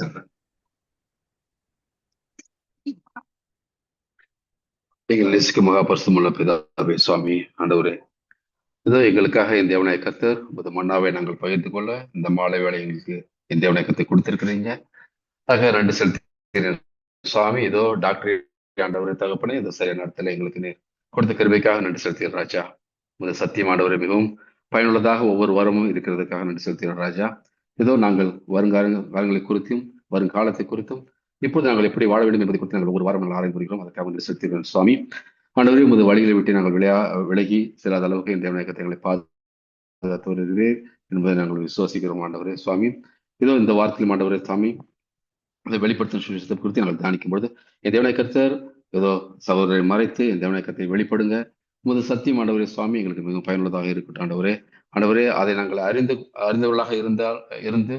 சொல்றேன். எங்கள் நேசிக்கும் மகா பரிசுத்தமுள்ள பிதாவே சுவாமி ஆண்டவரே, இதோ எங்களுக்காக என் தேவனாய கர்த்தர் உமது மன்னாவை நாங்கள் பகிர்ந்து கொள்ள இந்த மாலை வேளை எங்களுக்கு என் தேவனாய கர்த்தர் கொடுத்திருக்கிறீங்க. ஆக ரெண்டு செலுத்தி சுவாமி, இதோ டாக்டர் ஆண்டவரே தகப்பனே, இந்த சரியான நேரத்தில் எங்களுக்கு நீர் கொடுத்த கிருபைக்காக நன்றி செலுத்துகிறேன் ராஜா. உமது சத்தியம் ஆண்டவரே மிகவும் பயனுள்ளதாக ஒவ்வொரு வாரமும் இருக்கிறதுக்காக நன்றி செலுத்துகிறேன் ராஜா. இதோ நாங்கள் வருங்காலங்களை குறித்தும் வருங்காலத்தை குறித்தும் இப்போது நாங்கள் எப்படி வாழ வேண்டும் என்பதை குறித்து நாங்கள் ஒரு வாரம் நாங்கள் ஆராய்ந்து வருகிறோம். அதற்காக நன்றி செலுத்துகிறேன் சுவாமி. ஆண்டவரே, உமது வழிகளை விட்டு நாங்கள் விலகி செல்லாத அளவுக்கு இந்த தேவநாயகத்தை எங்களை பாதுகாத்து வருகிறேன் என்பதை நாங்கள் விசுவாசிக்கிறோம் ஆண்டவரே சுவாமி. இதோ இந்த வாரத்தில் ஆண்டவரே சுவாமி, அதை வெளிப்படுத்தும் சுவிசேஷத்தை குறித்து நாங்கள் தியானிக்கும் பொழுது என் தேவனாய கர்த்தர் ஏதோ சகோதரரை மறைத்து என் தேவனாய கர்த்தரை வெளிப்படுங்க. உமது சத்தியம் ஆண்டவரே சுவாமி எங்களுக்கு மிகவும் பயனுள்ளதாக இருக்கட்டும் ஆண்டவரே. ஆண்டவரே, அதை நாங்கள் அறிந்தவர்களாக இருந்து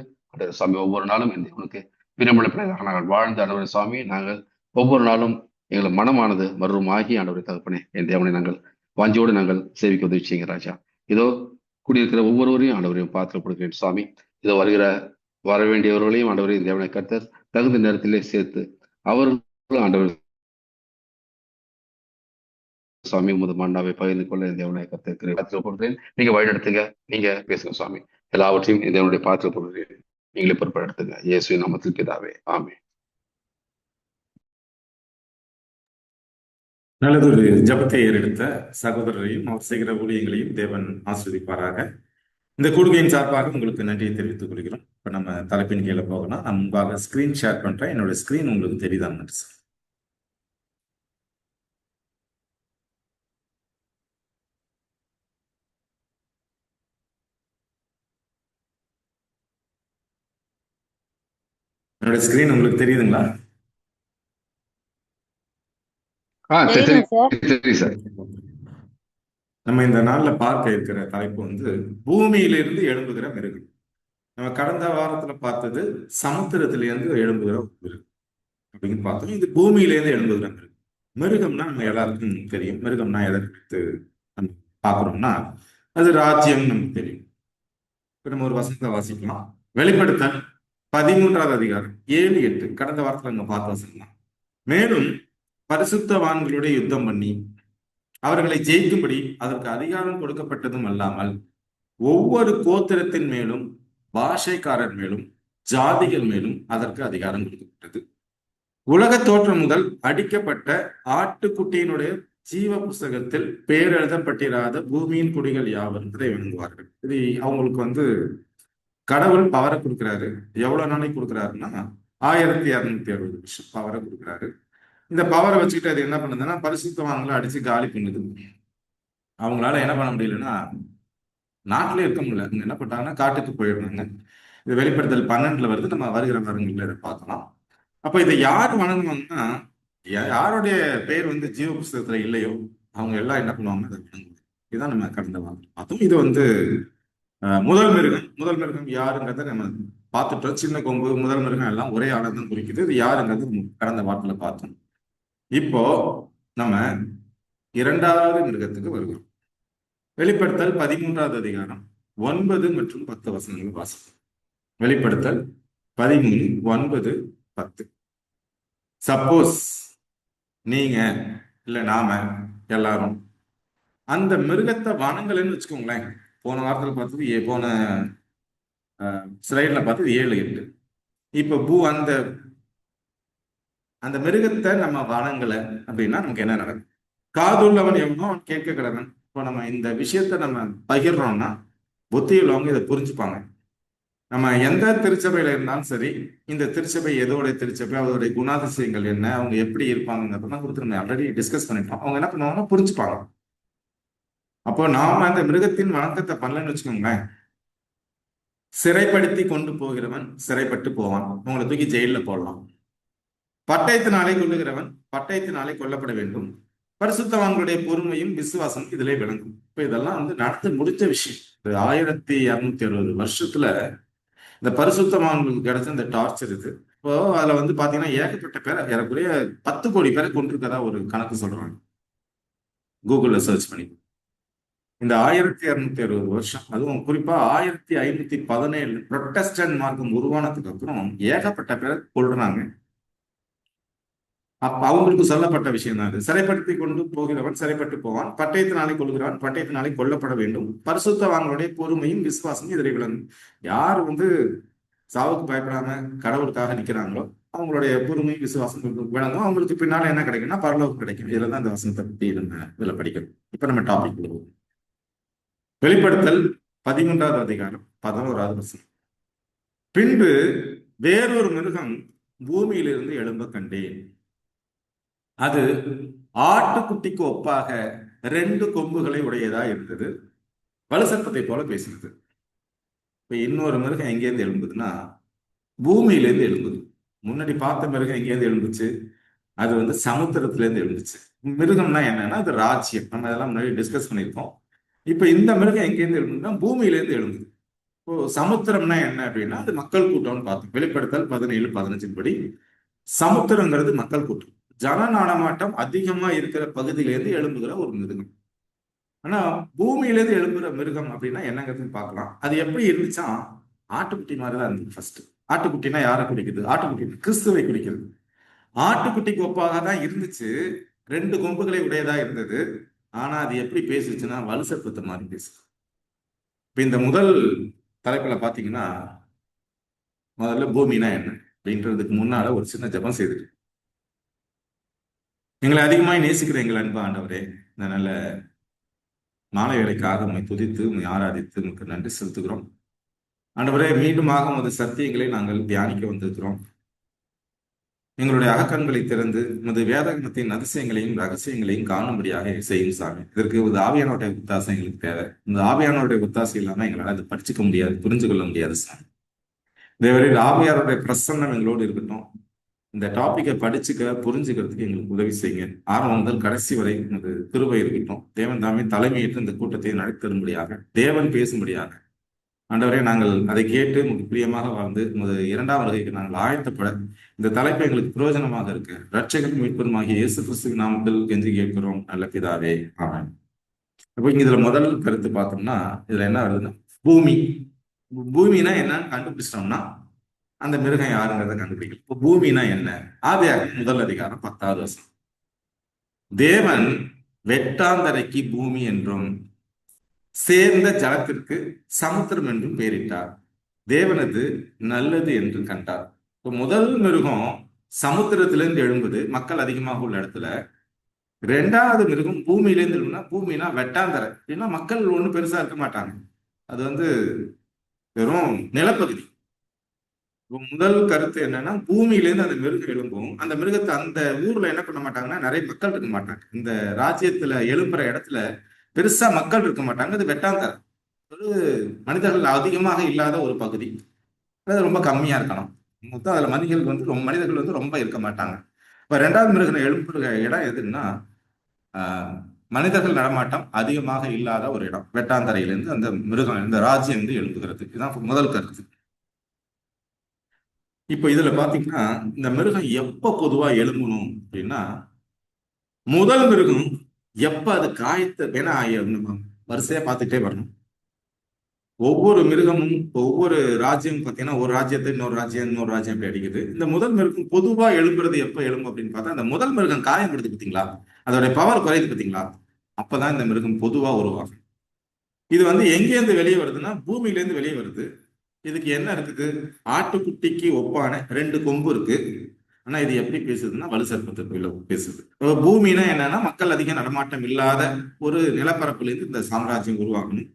சுவாமி ஒவ்வொரு நாளும் என் தேவனுக்கு பிரியமுள்ள பிள்ளைகளாக நாங்கள் வாழ்ந்த ஆண்டவரே சுவாமி, நாங்கள் ஒவ்வொரு நாளும் எங்கள் மனமானது மறுரூபமாகி ஆண்டவரை தகப்பனே என் தேவனை நாங்கள் வாஞ்சியோடு நாங்கள் சேவிக்க உதவி செய்யுங்க ராஜா. இதோ கூடியிருக்கிற ஒவ்வொருவரையும் ஆண்டவரையும் பார்த்து கொடுக்கிறேன் சுவாமி. இதோ வர வேண்டியவர்களையும் ஆண்டவரை தேவனை கர்த்தர் தகுந்த நேரத்திலே சேர்த்து அவர்களும் ஆண்டவர் சுவாமி உமது மன்னாவை பகிர்ந்து கொள்ள இந்த தேவனை கர்த்தர் கொடுக்கிறேன். நீங்க வழிநடத்துங்க, நீங்க பேசுங்க சுவாமி. எல்லாவற்றையும் இந்த தேவனுடைய பாத்திரம் கொடுக்கிறேன். நீங்களே பொறுப்பெடுத்துங்க. இயேசுவின் நாமத்தில் பிதாவே, ஆமென். நல்லதொரு ஜபத்தை ஏறெடுத்த சகோதரரையும் அவர் செய்கிற ஊழியங்களையும் தேவன் ஆஸ்வதிப்பாராக. இந்த கூடுகையின் சார்பாக உங்களுக்கு நன்றியை தெரிவித்துக் கொள்கிறோம். இப்ப நம்ம தலைப்பின் கீழே போகலாம். நான் முன்பாக ஸ்கிரீன் ஷேர் பண்றேன். என்னோட ஸ்கிரீன் உங்களுக்கு தெரியுதான் சார்? என்னோட ஸ்கிரீன் உங்களுக்கு தெரியுதுங்களா? நம்ம இந்த நாள்ல பார்க்க இருக்கிற தலைப்பு வந்து பூமியிலிருந்து எழும்புகிற மிருகம். நம்ம கடந்த வாரத்துல பார்த்தது சமுத்திரத்திலிருந்து எழும்புகிற மிருகம் அப்படின்னு பார்த்தோம். இது பூமியிலேருந்து எழும்புகிற மிருகம். மிருகம்னா நம்ம எல்லாருக்கும் தெரியும். மிருகம்னா எதை குறித்து நம்ம பார்க்கறோம்னா அது ராஜ்யம் நமக்கு தெரியும். இப்ப நம்ம ஒரு வசனத்தை வாசிக்கலாம். வெளிப்படுத்தல் 13வது அதிகாரம் 7-8 கடந்த வாரத்துல நம்ம பார்த்த வசனம் தான். மேலும் பரிசுத்தவான்களுடைய யுத்தம் பண்ணி அவர்களை ஜெயிக்கும்படி அதற்கு அதிகாரம் கொடுக்கப்பட்டதும் அல்லாமல் ஒவ்வொரு கோத்திரத்தின் மேலும் பாஷைக்காரர் மேலும் ஜாதிகள் மேலும் அதற்கு அதிகாரம் கொடுக்கப்பட்டது. உலக தோற்றம் முதல் அடிக்கப்பட்ட ஆட்டுக்குட்டியினுடைய ஜீவ புஸ்தகத்தில் பேர் எழுதப்பட்டிராத பூமியின் குடிகள் யாவரும் இதை வணங்குவார்கள். இது அவங்களுக்கு வந்து கடவுள் பவரை கொடுக்குறாரு. எவ்வளவு நாளைக்கு கொடுக்குறாருன்னா 1260 வருஷம் பவரை கொடுக்குறாரு. இந்த பவரை வச்சுக்கிட்டு அது என்ன பண்ணுதுன்னா பரிசுத்தவான்களை அடிச்சு காலி பண்ணுது. அவங்களால என்ன பண்ண முடியலன்னா நாட்டிலே இருக்க முடியல. அவங்க என்ன பண்ணிட்டாங்கன்னா காட்டுக்கு போயிடுறாங்க. இது வெளிப்படுத்தல் 12 வருது. நம்ம வருகிற வாரங்கள்ல இதை பார்க்கலாம். அப்ப இதை யார் வணங்குவாங்கன்னா யாருடைய பெயர் வந்து ஜீவ புஸ்தகத்துல இல்லையோ அவங்க எல்லாம் என்ன பண்ணுவாங்க, அதை வணங்குவாங்க. இதுதான் நம்ம கடந்த வாரம் அதுவும் இது வந்து முதல் மிருகம் யாருங்கிறத நம்ம பார்த்துட்டோம். சின்ன கொம்பு முதல் மிருகம் எல்லாம் ஒரே ஆளை தான் குறிக்குது. இது யாருங்கிறது கடந்த வாரத்துல பார்த்தோம். இப்போ நம்ம 2வது மிருகத்துக்கு வருகிறோம். வெளிப்படுத்தல் 13வது அதிகாரம் 9 மற்றும் 10 வசனங்கள் வாசிப்போம். வெளிப்படுத்தல் 13, 9, 10. சப்போஸ் நீங்க இல்ல நாம எல்லாரும் அந்த மிருகத்தை வணங்கலன்னு வச்சுக்கோங்களேன். போன வாரத்துல பார்த்தது போன ஸ்லைட்ல பார்த்தது 7, 8. இப்ப அந்த மிருகத்தை நம்ம வணங்கல அப்படின்னா நமக்கு என்ன நடக்கும்? காதுள்ளவன் எவனோ அவன் கேட்க கிடவன். இப்போ நம்ம இந்த விஷயத்த நம்ம பகிர்றோம்னா புத்தி உள்ளவங்க இதை புரிஞ்சுப்பாங்க. நம்ம எந்த திருச்சபையில இருந்தாலும் சரி, இந்த திருச்சபை எதோடைய திருச்சபை, அதோடைய குணாதிசயங்கள் என்ன, அவங்க எப்படி இருப்பாங்கிறதெல்லாம் கொடுத்து நம்ம ஆல்ரெடி டிஸ்கஸ் பண்ணிட்டோம். அவங்க என்ன பண்ணுவாங்கன்னா புரிஞ்சுப்பாங்க. அப்போ நாம அந்த மிருகத்தின் வணக்கத்தை பண்ணலன்னு வச்சுக்கோங்களேன், சிறைப்படுத்தி கொண்டு போகிறவன் சிறைப்பட்டு போவான். உங்களை தூக்கி ஜெயில போடலாம். பட்டயத்தினாலே கொள்ளுகிறவன் பட்டயத்தினாலே கொல்லப்பட வேண்டும். பரிசுத்தவான்களுடைய பொறுமையும் விசுவாசம் இதிலே விளங்கும். இப்ப இதெல்லாம் வந்து நடந்து முடிச்ச விஷயம். 1260 வருஷத்துல இந்த பரிசுத்தவான்களுக்கு கிடைச்ச இந்த டார்ச்சர் இது. இப்போ அதுல வந்து பாத்தீங்கன்னா ஏகப்பட்ட பேரை, ஏறக்குறைய 10 கோடி பேரை கொண்டிருக்கதா ஒரு கணக்கு சொல்றாங்க. கூகுள்ல சர்ச் பண்ணி இந்த 1260 வருஷம், அதுவும் குறிப்பா 1517 புரொட்டஸ்டன்ட் மார்க்கம் உருவானதுக்கு அப்புறம் ஏகப்பட்ட பேர் கொள்றாங்க. அப்ப அவங்களுக்கு சொல்லப்பட்ட விஷயம் தான் இது. சிறைப்படுத்தி கொண்டு போகிறவன் சிறைப்பட்டு போவான், பட்டயத்தினாலே கொள்கிறான், பட்டயத்தினாலே கொல்லப்பட வேண்டும். பரிசுத்தவான்களுடைய பொறுமையும் விசுவாசமும் இதில் விளங்கும். யார் சாவுக்கு பயப்படாம கடவுளுக்காக நிக்கிறாங்களோ அவங்களுடைய பொறுமை விசுவாசம் விளங்கும். அவங்களுக்கு பின்னால என்ன கிடைக்கும்னா பரலோகம் கிடைக்கும். இதுல தான் இந்த வசனத்தை பத்தி நம்ம இதுல படிக்கணும். இப்ப நம்ம டாபிக் வருவோம். வெளிப்படுத்தல் 13வது அதிகாரம் 11வது வசனம். பின்பு வேறொரு மிருகம் பூமியிலிருந்து எழும்ப கண்டேன். அது ஆட்டுக்குட்டிக்கு ஒப்பாக 2 கொம்புகளை உடையதா இருந்தது. வலுசர்ப்பத்தை போல பேசினது. இப்ப இன்னொரு மிருகம் எங்கேருந்து எழும்புதுன்னா பூமியிலேருந்து எழும்புது. முன்னாடி பார்த்த மிருகம் எங்கேருந்து எழும்புச்சு? அது சமுத்திரத்திலேருந்து எழுந்துச்சு. மிருகம்னா என்னன்னா அது ராஜ்யம். நம்ம அதெல்லாம் முன்னாடி டிஸ்கஸ் பண்ணியிருக்கோம். இப்ப இந்த மிருகம் எங்கேருந்து எழும்புதுன்னா பூமியிலேருந்து எழும்புது. இப்போ சமுத்திரம்னா என்ன அப்படின்னா அது மக்கள் கூட்டம்னு பார்த்தோம். வெளிப்படுத்தல் 17-15 படி சமுத்திரங்கிறது மக்கள் கூட்டம். ஜன நடமாட்டம் அதிகமா இருக்கிற பகுதியிலேருந்து எழும்புகிற ஒரு மிருகம். ஆனா பூமியிலேருந்து எழும்புகிற மிருகம் அப்படின்னா என்னங்கிறதுன்னு பார்க்கலாம். அது எப்படி இருந்துச்சா, ஆட்டுக்குட்டி மாதிரிதான் இருந்துச்சு ஃபர்ஸ்ட். ஆட்டுக்குட்டினா யாரை குறிக்குது? ஆட்டுக்குட்டி கிறிஸ்துவை குறிக்கிறது. ஆட்டுக்குட்டிக்கு ஒப்பாக தான் இருந்துச்சு. 2 கொம்புகளை உடையதா இருந்தது. ஆனா அது எப்படி பேசுச்சுன்னா வலுசற்பத்தை மாதிரி பேசுது. இப்ப இந்த முதல் தலைப்புல பாத்தீங்கன்னா முதல்ல பூமினா என்ன அப்படின்றதுக்கு முன்னால ஒரு சின்ன ஜெபம் செய்துட்டு, எங்களை அதிகமாய் நேசிக்கிற எங்கள் அன்பு ஆண்டவரே, இந்த நல்ல மாலை வேலைக்காக உண்மை துதித்து உண்மை ஆராதித்து உங்களுக்கு நன்றி செலுத்துகிறோம். ஆண்டவரே, மீண்டுமாக உமது சத்தியங்களை நாங்கள் தியானிக்க வந்திருக்கிறோம். எங்களுடைய அகக்கண்களை திறந்து உமது வேதகமத்தின் அதிசயங்களையும் ரகசியங்களையும் காணும்படியாக செய்யும் சாமி. இதற்கு ஒரு ஆவியானோடைய உத்தாசை எங்களுக்கு தேவை. இந்த ஆவியானோடைய உத்தாசை இல்லாம எங்களால் அதை படிச்சுக்க முடியாது, புரிஞ்சு கொள்ள முடியாது சாமி. தேவரில் ஆவியாருடைய பிரசன்னம் எங்களோடு இருக்கட்டும். இந்த டாபிக்கை படிச்சுக்க புரிஞ்சுக்கிறதுக்கு எங்களுக்கு உதவி செய்யுங்க. ஆரம்பம் முதல் கடைசி வரை உமது கிருபை இருக்கட்டும். தேவன் தாமே தலைமையேற்று இந்த கூட்டத்தை நடத்தரும்படியாக, தேவன் பேசும்படியாக ஆண்டவரே, நாங்கள் அதை கேட்டு உங்களுக்கு பிரியமாக வாழ்ந்து உமது 2ஆம் வருகைக்கு நாங்கள் ஆயத்தப்பட இந்த தலைப்பு எங்களுக்கு பிரயோஜனமாக இருக்கு. ரட்சகரும் மீட்பருமாகிய இயேசு கிறிஸ்துவின் நாமத்தில் கெஞ்சி கேட்கிறோம் நல்ல பிதாவே, ஆமென். அப்போ இங்க இதுல முதல் கருத்து பார்த்தோம்னா இதுல என்ன வருதுன்னா பூமி. பூமினா என்னன்னு கண்டுபிடிச்சிட்டோம்னா அந்த மிருகம் யாருங்கிறத கண்டுபிடிக்கல. இப்போ பூமினா என்ன? ஆதியாகமம் முதல் அதிகாரம் 10வது வசனம். தேவன் வெட்டாந்தரைக்கு பூமி என்றும் சேர்ந்த ஜலத்திற்கு சமுத்திரம் என்றும் பெயரிட்டார். தேவனது நல்லது என்று கண்டார். இப்போ முதல் மிருகம் சமுத்திரத்திலிருந்து எழும்புது, மக்கள் அதிகமாக உள்ள இடத்துல. 2வது மிருகம் பூமியிலேருந்து எழும்புனா, பூமினா வெட்டாந்தரை அப்படின்னா மக்கள் ஒன்றும் பெருசா இருக்க மாட்டாங்க. அது வெறும் நிலப்பகுதி. முதல் கருத்து என்னன்னா பூமியிலேருந்து அந்த மிருகம் எழும்பும். அந்த மிருகத்தை அந்த ஊர்ல என்ன பண்ண மாட்டாங்கன்னா நிறைய மக்கள் இருக்க மாட்டாங்க. இந்த ராஜ்யத்துல எழும்புற இடத்துல பெருசா மக்கள் இருக்க மாட்டாங்க. அது வெட்டாந்தரை, ஒரு மனிதர்கள் அதிகமாக இல்லாத ஒரு பகுதி. அது ரொம்ப கம்மியா இருக்கணும். மொத்தம் அதுல மனிதர்கள் ரொம்ப இருக்க மாட்டாங்க. இப்ப 2வது மிருகம் எழும்புற இடம் எதுன்னா மனிதர்கள் நடமாட்டம் அதிகமாக இல்லாத ஒரு இடம். வெட்டாந்தரையிலிருந்து அந்த மிருகம், இந்த ராஜ்யம் எழும்புகிறது. இதுதான் முதல் கருத்து. இப்ப இதுல பாத்தீங்கன்னா இந்த மிருகம் எப்ப பொதுவா எழும்பணும் அப்படின்னா, முதல் மிருகம் எப்ப அது காயத்தை, ஏன்னா நம்ம வரிசையா பார்த்துட்டே வரணும். ஒவ்வொரு மிருகமும் ஒவ்வொரு ராஜ்யம் பார்த்தீங்கன்னா ஒரு ராஜ்யத்தை இன்னொரு ராஜ்யம் அப்படி அடிக்குது. இந்த முதல் மிருகம் பொதுவா எழும்புறது எப்ப எழும்பும் அப்படின்னு பார்த்தா, அந்த முதல் மிருகம் காயப்படுது பார்த்தீங்களா, அதோடைய பவர் குறையுது பார்த்தீங்களா, அப்பதான் இந்த மிருகம் பொதுவா உருவாகும். இது எங்கேருந்து வெளியே வருதுன்னா பூமியிலேருந்து வெளியே வருது. இதுக்கு என்ன இருக்குது? ஆட்டுக்குட்டிக்கு ஒப்பான 2 கொம்பு இருக்கு. ஆனா இது எப்படி பேசுதுன்னா வலுசற்பத்தை பேசுது. பூமினா என்னன்னா மக்கள் அதிக நடமாட்டம் இல்லாத ஒரு நிலப்பரப்புல இருந்து இந்த சாம்ராஜ்யம் உருவாகணும்.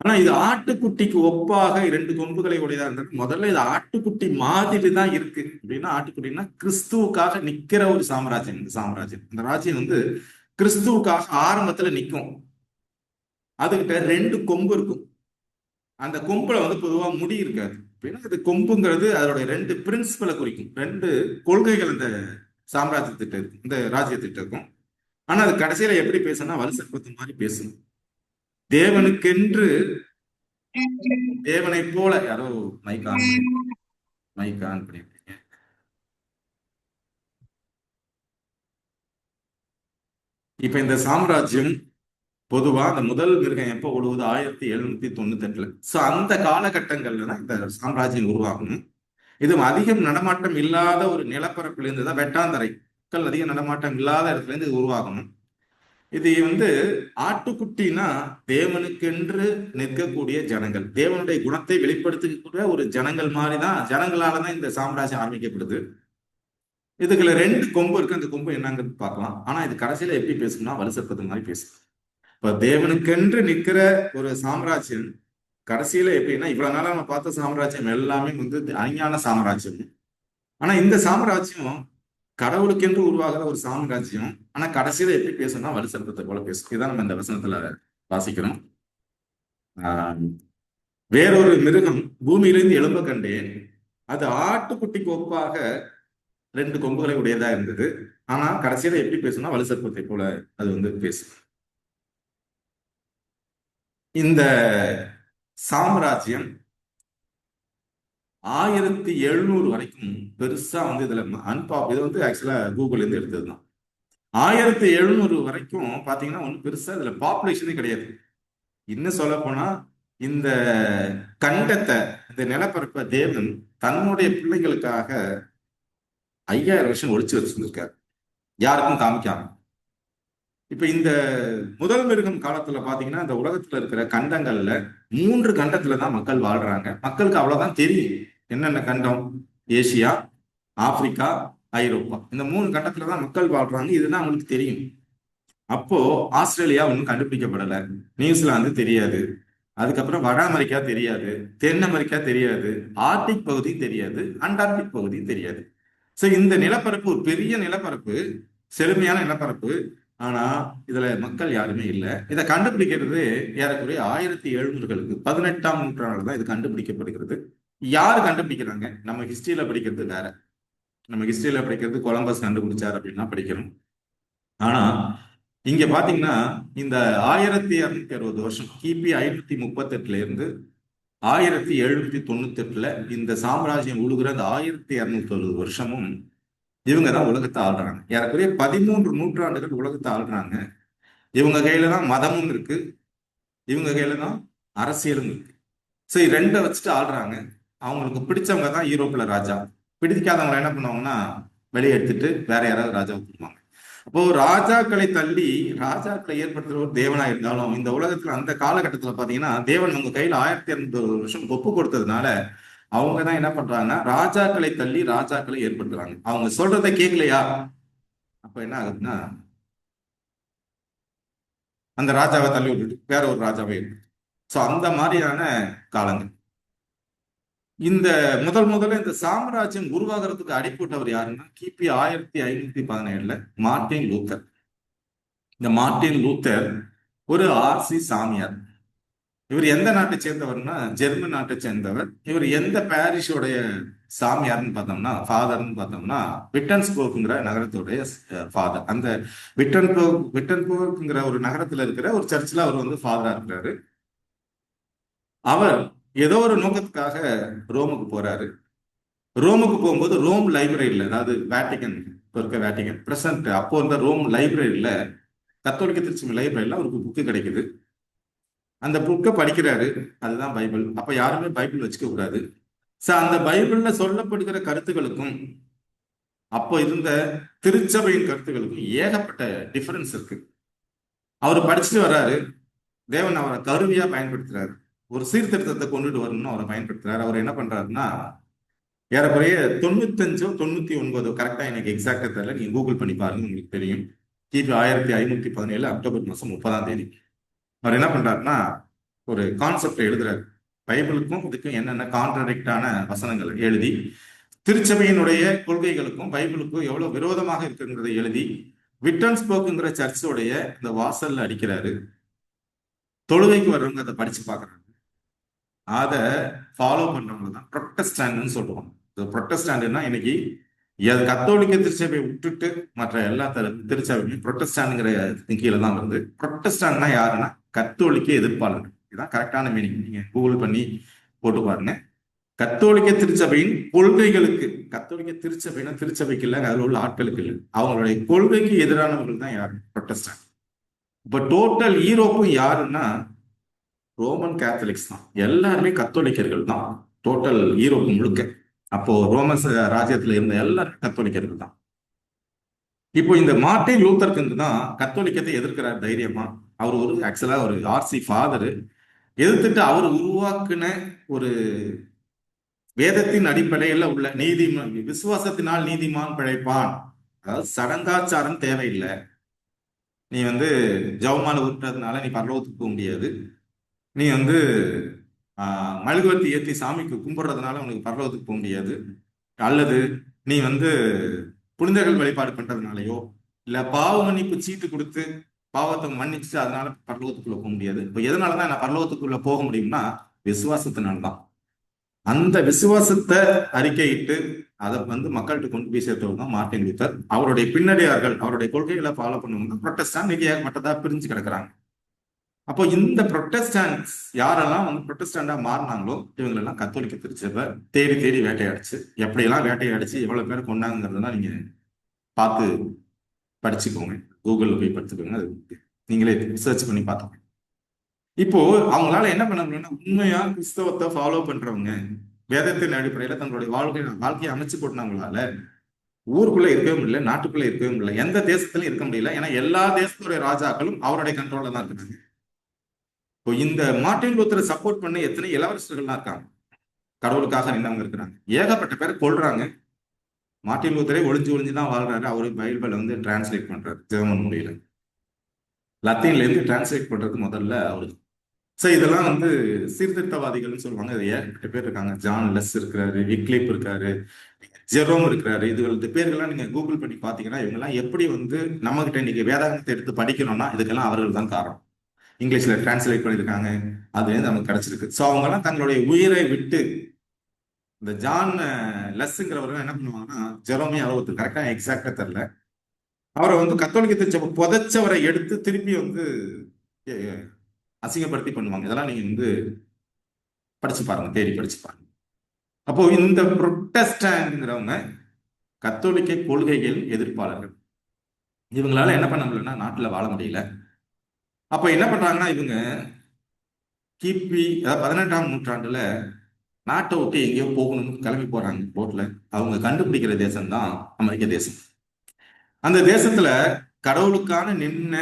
ஆனா இது ஆட்டுக்குட்டிக்கு ஒப்பாக 2 கொம்புகளை உடையதா இருந்தது. முதல்ல இது ஆட்டுக்குட்டி மாதிரி தான் இருக்கு. அப்படின்னா ஆட்டுக்குட்டின்னா கிறிஸ்துவுக்காக நிக்கிற ஒரு சாம்ராஜ்யம். இந்த ராஜ்யம் கிறிஸ்துவுக்காக ஆரம்பத்துல நிற்கும். அதுகிட்ட 2 கொம்பு இருக்கும். அந்த கொம்புல பொதுவா முடி இருக்காது. அப்படின்னா அது கொம்புங்கிறது அதோட 2 பிரின்சிபலை குறிக்கும். 2 கொள்கைகள் இந்த சாம்ராஜ்யத்திட்ட இருக்கும், இந்த ராஜ்யத்திட்ட இருக்கும். ஆனா அது கடைசியில எப்படி பேசுனா வலுசற்பத்து மாதிரி பேசும். தேவனுக்கென்று தேவனை போல யாரோ மைக் ஆன் பண்ணிருக்கீங்க. இப்ப இந்த சாம்ராஜ்யம் பொதுவா அந்த முதல் மிருகம் எப்போ உழுவுது 1798. சோ அந்த காலகட்டங்கள்ல தான் இந்த சாம்ராஜ்யம் உருவாகணும். இது அதிகம் நடமாட்டம் இல்லாத ஒரு நிலப்பரப்புல இருந்து தான், வெட்டாந்தரை, மக்கள் அதிக நடமாட்டம் இல்லாத இடத்துல இருந்து இது உருவாகணும். இது ஆட்டுக்குட்டினா தேவனுக்கென்று நிற்கக்கூடிய ஜனங்கள், தேவனுடைய குணத்தை வெளிப்படுத்தக்கூடிய ஒரு ஜனங்கள் மாதிரிதான், ஜனங்களாலதான் இந்த சாம்ராஜ்யம் ஆரம்பிக்கப்படுது. இதுக்குள்ள 2 கொம்பு இருக்கு. அந்த கொம்பு என்னங்கிறது பார்க்கலாம். ஆனா இது கடைசியில எப்படி பேசணும்னா வலுசற்பது மாதிரி பேசும். இப்ப தேவனுக்கென்று நிற்கிற ஒரு சாம்ராஜ்யம் கடைசியில எப்படின்னா, இவ்வளவு நாளா நம்ம பார்த்த சாம்ராஜ்யம் எல்லாமே அஞ்ஞான சாம்ராஜ்யம். ஆனா இந்த சாம்ராஜ்யம் கடவுளுக்கென்று உருவாகிற ஒரு சாம்ராஜ்யம். ஆனா கடைசியில எப்படி பேசணும்னா வலுசற்பத்தை போல பேசும். இதான் நம்ம இந்த வசனத்துல வாசிக்கிறோம். ஆஹ் வேறொரு மிருகம் பூமியிலிருந்து எழும்ப கண்டேன். அது ஆட்டுக்குட்டிக்கு ஒப்பாக 2 கொம்புகளை உடையதா இருந்தது. ஆனா கடைசியில எப்படி பேசும்னா வலுசற்பத்தை போல அது பேசும். இந்த சாம்ராஜ்யம் 1700 வரைக்கும் பெருசா இதுல இது ஆக்சுவலா கூகுள் இருந்து எடுத்ததுதான். 1700 வரைக்கும் பாத்தீங்கன்னா ஒன்றும் பெருசா இதுல பாப்புலேஷனே கிடையாது. இன்னும் சொல்ல போனா இந்த கண்டத்தை, இந்த நிலப்பரப்பை தேவன் தன்னுடைய பிள்ளைகளுக்காக 5000 வருஷம் ஒழிச்சு வச்சிருந்திருக்காரு, யாருக்கும் காமிக்காம. இப்ப இந்த முதல் மிருகம் காலத்துல பாத்தீங்கன்னா இந்த உலகத்துல இருக்கிற கண்டங்கள்ல 3 கண்டத்துலதான் மக்கள் வாழ்றாங்க. மக்களுக்கு அவ்வளவுதான் தெரியும். என்னென்ன கண்டம்? ஏசியா, ஆப்பிரிக்கா, ஐரோப்பா. இந்த 3 கண்டத்துலதான் மக்கள் வாழ்றாங்க. இதுதான் அவங்களுக்கு தெரியும். அப்போ ஆஸ்திரேலியா ஒன்றும் கண்டுபிடிக்கப்படலை, நியூசிலாந்து தெரியாது, அதுக்கப்புறம் வட அமெரிக்கா தெரியாது, தென் அமெரிக்கா தெரியாது, ஆர்டிக் பகுதி தெரியாது, அண்டார்டிக் பகுதி தெரியாது. சோ இந்த நிலப்பரப்பு ஒரு பெரிய நிலப்பரப்பு, செழுமையான நிலப்பரப்பு. ஆனா இதுல மக்கள் யாருமே இல்லை. இதை கண்டுபிடிக்கிறது ஏறக்குறைய 1700களுக்கு 18ஆம் நூற்றாண்டுல தான் இது கண்டுபிடிக்கப்படுகிறது. யாரு கண்டுபிடிக்கிறாங்க? நம்ம ஹிஸ்டரியில படிக்கிறது வேற. நம்ம ஹிஸ்டரியில படிக்கிறது கொலம்பஸ் கண்டுபிடிச்சார் அப்படின்னா படிக்கிறோம். ஆனா இங்க பாத்தீங்கன்னா இந்த 1260 வருஷம், கிபி 538 இருந்து 1798 இந்த சாம்ராஜ்யம் உழுகிற அந்த 1260 வருஷமும் இவங்க தான் உலகத்தை ஆள்றாங்க. ஏறக்குறைய 13 நூற்றாண்டுகள் உலகத்தை ஆள்றாங்க. இவங்க கையில தான் மதமும் இருக்கு, இவங்க கையில தான் அரசியலும் இருக்கு. சரி, 2 வச்சுட்டு ஆள்றாங்க. அவங்களுக்கு பிடிச்சவங்க தான் யூரோப்ல ராஜா, பிடிக்காதவங்க என்ன பண்ணுவாங்கன்னா வெளியே எடுத்துட்டு வேற யாராவது ராஜாவை கொடுப்பாங்க. அப்போ ராஜாக்களை தள்ளி ராஜாக்களை ஏற்படுத்துற ஒரு தேவனா இருந்தாலும் இந்த உலகத்துல அந்த காலகட்டத்துல பாத்தீங்கன்னா தேவன் உங்க கையில 1200 வருஷம் ஒப்பு கொடுத்ததுனால அவங்க தான் என்ன பண்றாங்கன்னா ராஜாக்களை தள்ளி ராஜாக்களை ஏற்படுத்துறாங்க. அவங்க சொல்றதை கேட்கலையா, அப்ப என்ன ஆகுதுன்னா அந்த ராஜாவை தள்ளி விட்டுட்டு வேற ஒரு ராஜாவை ஏற்படுத்தும். சோ அந்த மாதிரியான காலங்கள். இந்த முதல்ல இந்த சாம்ராஜ்யம் உருவாகிறதுக்கு அடிப்பட்டவர் யாருன்னா கிபி 1517 மார்ட்டின் லூத்தர். இந்த மார்ட்டின் லூத்தர் ஒரு ஆர்சி சாமியார். இவர் எந்த நாட்டை சேர்ந்தவர்னா ஜெர்மன் நாட்டை சேர்ந்தவர். இவர் எந்த பாரிஷோடைய சாமியார்னு பார்த்தோம்னா ஃபாதர்னு பார்த்தோம்னா விட்டன்ஸ்போர்க்குங்கிற நகரத்துடைய ஃபாதர். அந்த விட்டன்போர்க்குங்கிற ஒரு நகரத்துல இருக்கிற ஒரு சர்ச்சில் அவர் ஃபாதரா இருக்கிறாரு. அவர் ஏதோ ஒரு நோக்கத்துக்காக ரோமுக்கு போறாரு. ரோமுக்கு போகும்போது ரோம் லைப்ரரியில, அதாவது வேட்டிகன், இப்போ இருக்க வேட்டிகன் பிரசன்ட், அப்போ இருந்த ரோம் லைப்ரரியில, கத்தோலிக்க திருச்சி லைப்ரரியில அவருக்கு புக்கு கிடைக்குது. அந்த புக்கை படிக்கிறாரு. அதுதான் பைபிள். அப்ப யாருமே பைபிள் வச்சுக்க கூடாது. அந்த பைபிள்ல சொல்லப்படுகிற கருத்துக்களுக்கும் அப்போ இருந்த திருச்சபையின் கருத்துக்களுக்கும் ஏகப்பட்ட டிஃபரன்ஸ் இருக்கு. அவர் படிச்சுட்டு வர்றாரு. தேவன் அவரை கருவியா பயன்படுத்துறாரு. ஒரு சீர்திருத்தத்தை கொண்டுட்டு வரணும்னு அவரை பயன்படுத்துறாரு. அவர் என்ன பண்றாருன்னா ஏறக்குறைய 95 99 கரெக்டா எனக்கு எக்ஸாக்டா தெரியல, நீங்க கூகுள் பண்ணி பாருங்க, உங்களுக்கு தெரியும். கிபி 1517 அக்டோபர் மாசம் 30ஆம் தேதி அவர் என்ன பண்றாருன்னா ஒரு கான்செப்ட் எழுதுறாரு. பைபிளுக்கும் இதுக்கும் என்னென்ன கான்ட்ரடிக்டான வசனங்கள் எழுதி, திருச்சபையினுடைய கொள்கைகளுக்கும் பைபிளுக்கும் எவ்வளவு விரோதமாக இருக்குங்கிறத எழுதி விட்டன்ஸ்போர்க்குங்கிற சர்ச்சோடைய இந்த வாசல்ல அடிக்கிறாரு. தொழுகைக்கு வர்றவங்க அதை படிச்சு பார்க்கறாங்க. அதை ஃபாலோ பண்றவங்க தான் புரொட்டஸ்டாண்ட்னு சொல்லுவாங்க. புரொட்டஸ்டாண்ட்னா இன்னைக்கு கத்தோலிக்க திருச்சபையை விட்டுட்டு மற்ற எல்லா திருச்சபையும் புரொட்டஸ்டாண்ட்ங்கிற கீழே தான் வருது. புரொட்டஸ்டாண்ட்னா யாருன்னா கத்தோலிக்க எதிர்ப்பாளர்கள். இதுதான் கரெக்டான மீனிங். நீங்க கூகுள் பண்ணி போட்டு பாருங்க. கத்தோலிக்க திருச்சபையின் கொள்கைகளுக்கு, கத்தோலிக்க திருச்சபைனா திருச்சபைக்கு இல்லை, அதில் உள்ள ஆட்களுக்கு இல்லை, அவங்களுடைய கொள்கைக்கு எதிரானவர்கள் தான் யாரு? புரொட்டஸ்டாண்ட். இப்ப டோட்டல் ஈரோப்பும் யாருன்னா ரோமன் கேத்தலிக்ஸ் தான். எல்லாருமே கத்தோலிக்கர்கள் தான் டோட்டல் ஈரோப்பு முழுக்க. அப்போ ரோமன் ராஜ்யத்துல இருந்த எல்லாரும் கத்தோலிக்கர்கள் தான். இப்போ இந்த மார்ட்டின் லூத்தர் கிங் தான் கத்தோலிக்கத்தை எதிர்க்கிறார் தைரியமா. அவர் ஒரு ஆக்சுவலா ஒரு ஆர்சி ஃபாதர். எதிர்த்துட்டு அவர் உருவாக்குன ஒரு வேதத்தின் அடிப்படையில் உள்ள விசுவாசத்தினால் நீதிமான் பிழைப்பான். அதாவது சடங்காச்சாரம் தேவையில்லை. நீ ஜவமால உருட்டுறதுனால நீ பரலோகத்துக்கு போக முடியாது. நீ மெழுகுவர்த்தி ஏற்றி சாமிக்கு கும்பிடுறதுனால உனக்கு பரலோகத்துக்கு போக முடியாது. அல்லது நீ புனிதர்கள் வழிபாடு பண்றதுனாலயோ இல்ல பாவ மன்னிப்பு சீட்டு கொடுத்து பாவத்தை மன்னிச்சு அதனால பரலோகத்துக்குள்ள போக முடியாது. இப்போ எதனாலதான் நான் பரலோகத்துக்குள்ள போக முடியும்னா விசுவாசத்தினால்தான். அந்த விசுவாசத்தை அறிக்கையிட்டு அதை மக்கள்கிட்ட கொண்டு போய் சேர்த்தவர் தான் மார்ட்டின் லூத்தர். அவருடைய பின்னடியார்கள் அவருடைய கொள்கைகளை ஃபாலோ பண்ணுவாங்க. புரொட்டஸ்டாண்ட் இன்னைக்கு ஏகப்பட்டதா பிரிஞ்சு கிடக்குறாங்க. அப்போ இந்த புரொட்டஸ்டாண்ட்ஸ் யாரெல்லாம் புரொட்டஸ்டாண்டா மாறினாங்களோ இவங்களெல்லாம் கத்தோலிக்க திருச்சபை தேடி தேடி வேட்டையாடிச்சு. எப்படியெல்லாம் வேட்டையாடிச்சு எவ்வளவு பேர் கொண்டாங்கிறதுலாம் நீங்க பார்த்து படிச்சுக்கோங்க. கூகுள்ல போய் படிச்சுக்கோங்க. அது நீங்களே ரிசர்ச் பண்ணி பார்த்தோம். இப்போ அவங்களால என்ன பண்ண முடியும்னா உண்மையா கிறிஸ்தவத்தை ஃபாலோ பண்றவங்க வேதத்தின் அடிப்படையில தங்களுடைய வாழ்க்கையை அமைச்சு போட்டவங்களால ஊருக்குள்ள இருக்கவே முடியல, நாட்டுக்குள்ள இருக்கவே முடியல, எந்த தேசத்திலும் இருக்க முடியல. ஏன்னா எல்லா தேசத்துடைய ராஜாக்களும் அவருடைய கண்ட்ரோல்ல தான் இருக்காங்க. இப்போ இந்த மார்ட்டின் லூத்தரை சப்போர்ட் பண்ண எத்தனை இளவரசர்கள்லாம் இருக்காங்க, கடவுளுக்காக நின்றவங்க இருக்கிறாங்க. ஏகப்பட்ட பேரை கொள்றாங்க. மார்ட்டின் லூத்தரே ஒளிஞ்சு தான் வாழ்றாரு. அவரு பைபிளை டிரான்ஸ்லேட் பண்றாரு ஜெர்மன் மொழியில. லத்தீன்ல இருந்து டிரான்ஸ்லேட் பண்றது முதல்ல அவரு. சோ இதெல்லாம் சீர்திருத்தவாதிகள்னு சொல்லுவாங்க. அது ஏகப்பட்ட பேர் இருக்காங்க. ஜான் லெஸ் இருக்கிறாரு, விக்லிப் இருக்காரு, ஜெரோம் இருக்கிறாரு. இதுகளது பேர்கள்லாம் நீங்க கூகுள் பண்ணி பாத்தீங்கன்னா இவங்கெல்லாம் எப்படி நம்ம கிட்ட இன்னைக்கு வேதாகமத்தை எடுத்து படிக்கணும்னா இதுக்கெல்லாம் அவர்கள் தான் காரணம். இங்கிலீஷ்ல டிரான்ஸ்லேட் பண்ணியிருக்காங்க. அது நமக்கு கிடைச்சிருக்கு. ஸோ அவங்கெல்லாம் தங்களுடைய உயிரை விட்டு இந்த ஜான் லெஸ்ங்கிறவர்கள் என்ன பண்ணுவாங்கன்னா ஜெரோமே அளவுக்கு கரெக்டா எக்ஸாக்டா தெரியல, அவரை கத்தோலிக்கத்தை புதைச்சவரை எடுத்து திருப்பி அசிங்கப்படுத்தி பண்ணுவாங்க. இதெல்லாம் நீங்க படிச்சு பாருங்க, தேடி படிச்சு பாருங்க. அப்போ இந்த புரொட்டஸ்டாண்ட்ங்கிறவங்க கத்தோலிக்க கொள்கைகள் எதிர்ப்பாளர்கள். இவங்களால என்ன பண்ண முடியலன்னா நாட்டுல வாழ முடியல. அப்ப என்ன பண்றாங்கன்னா இவங்க கிபி 18ஆம் நூற்றாண்டுல நாட்டை விட்டு எங்கேயோ போகணும்னு கிளம்பி போறாங்க போட்ல. அவங்க கண்டுபிடிக்கிற தேசம் தான் அமெரிக்க தேசம். அந்த தேசத்துல கடவுளுக்கான நின்ன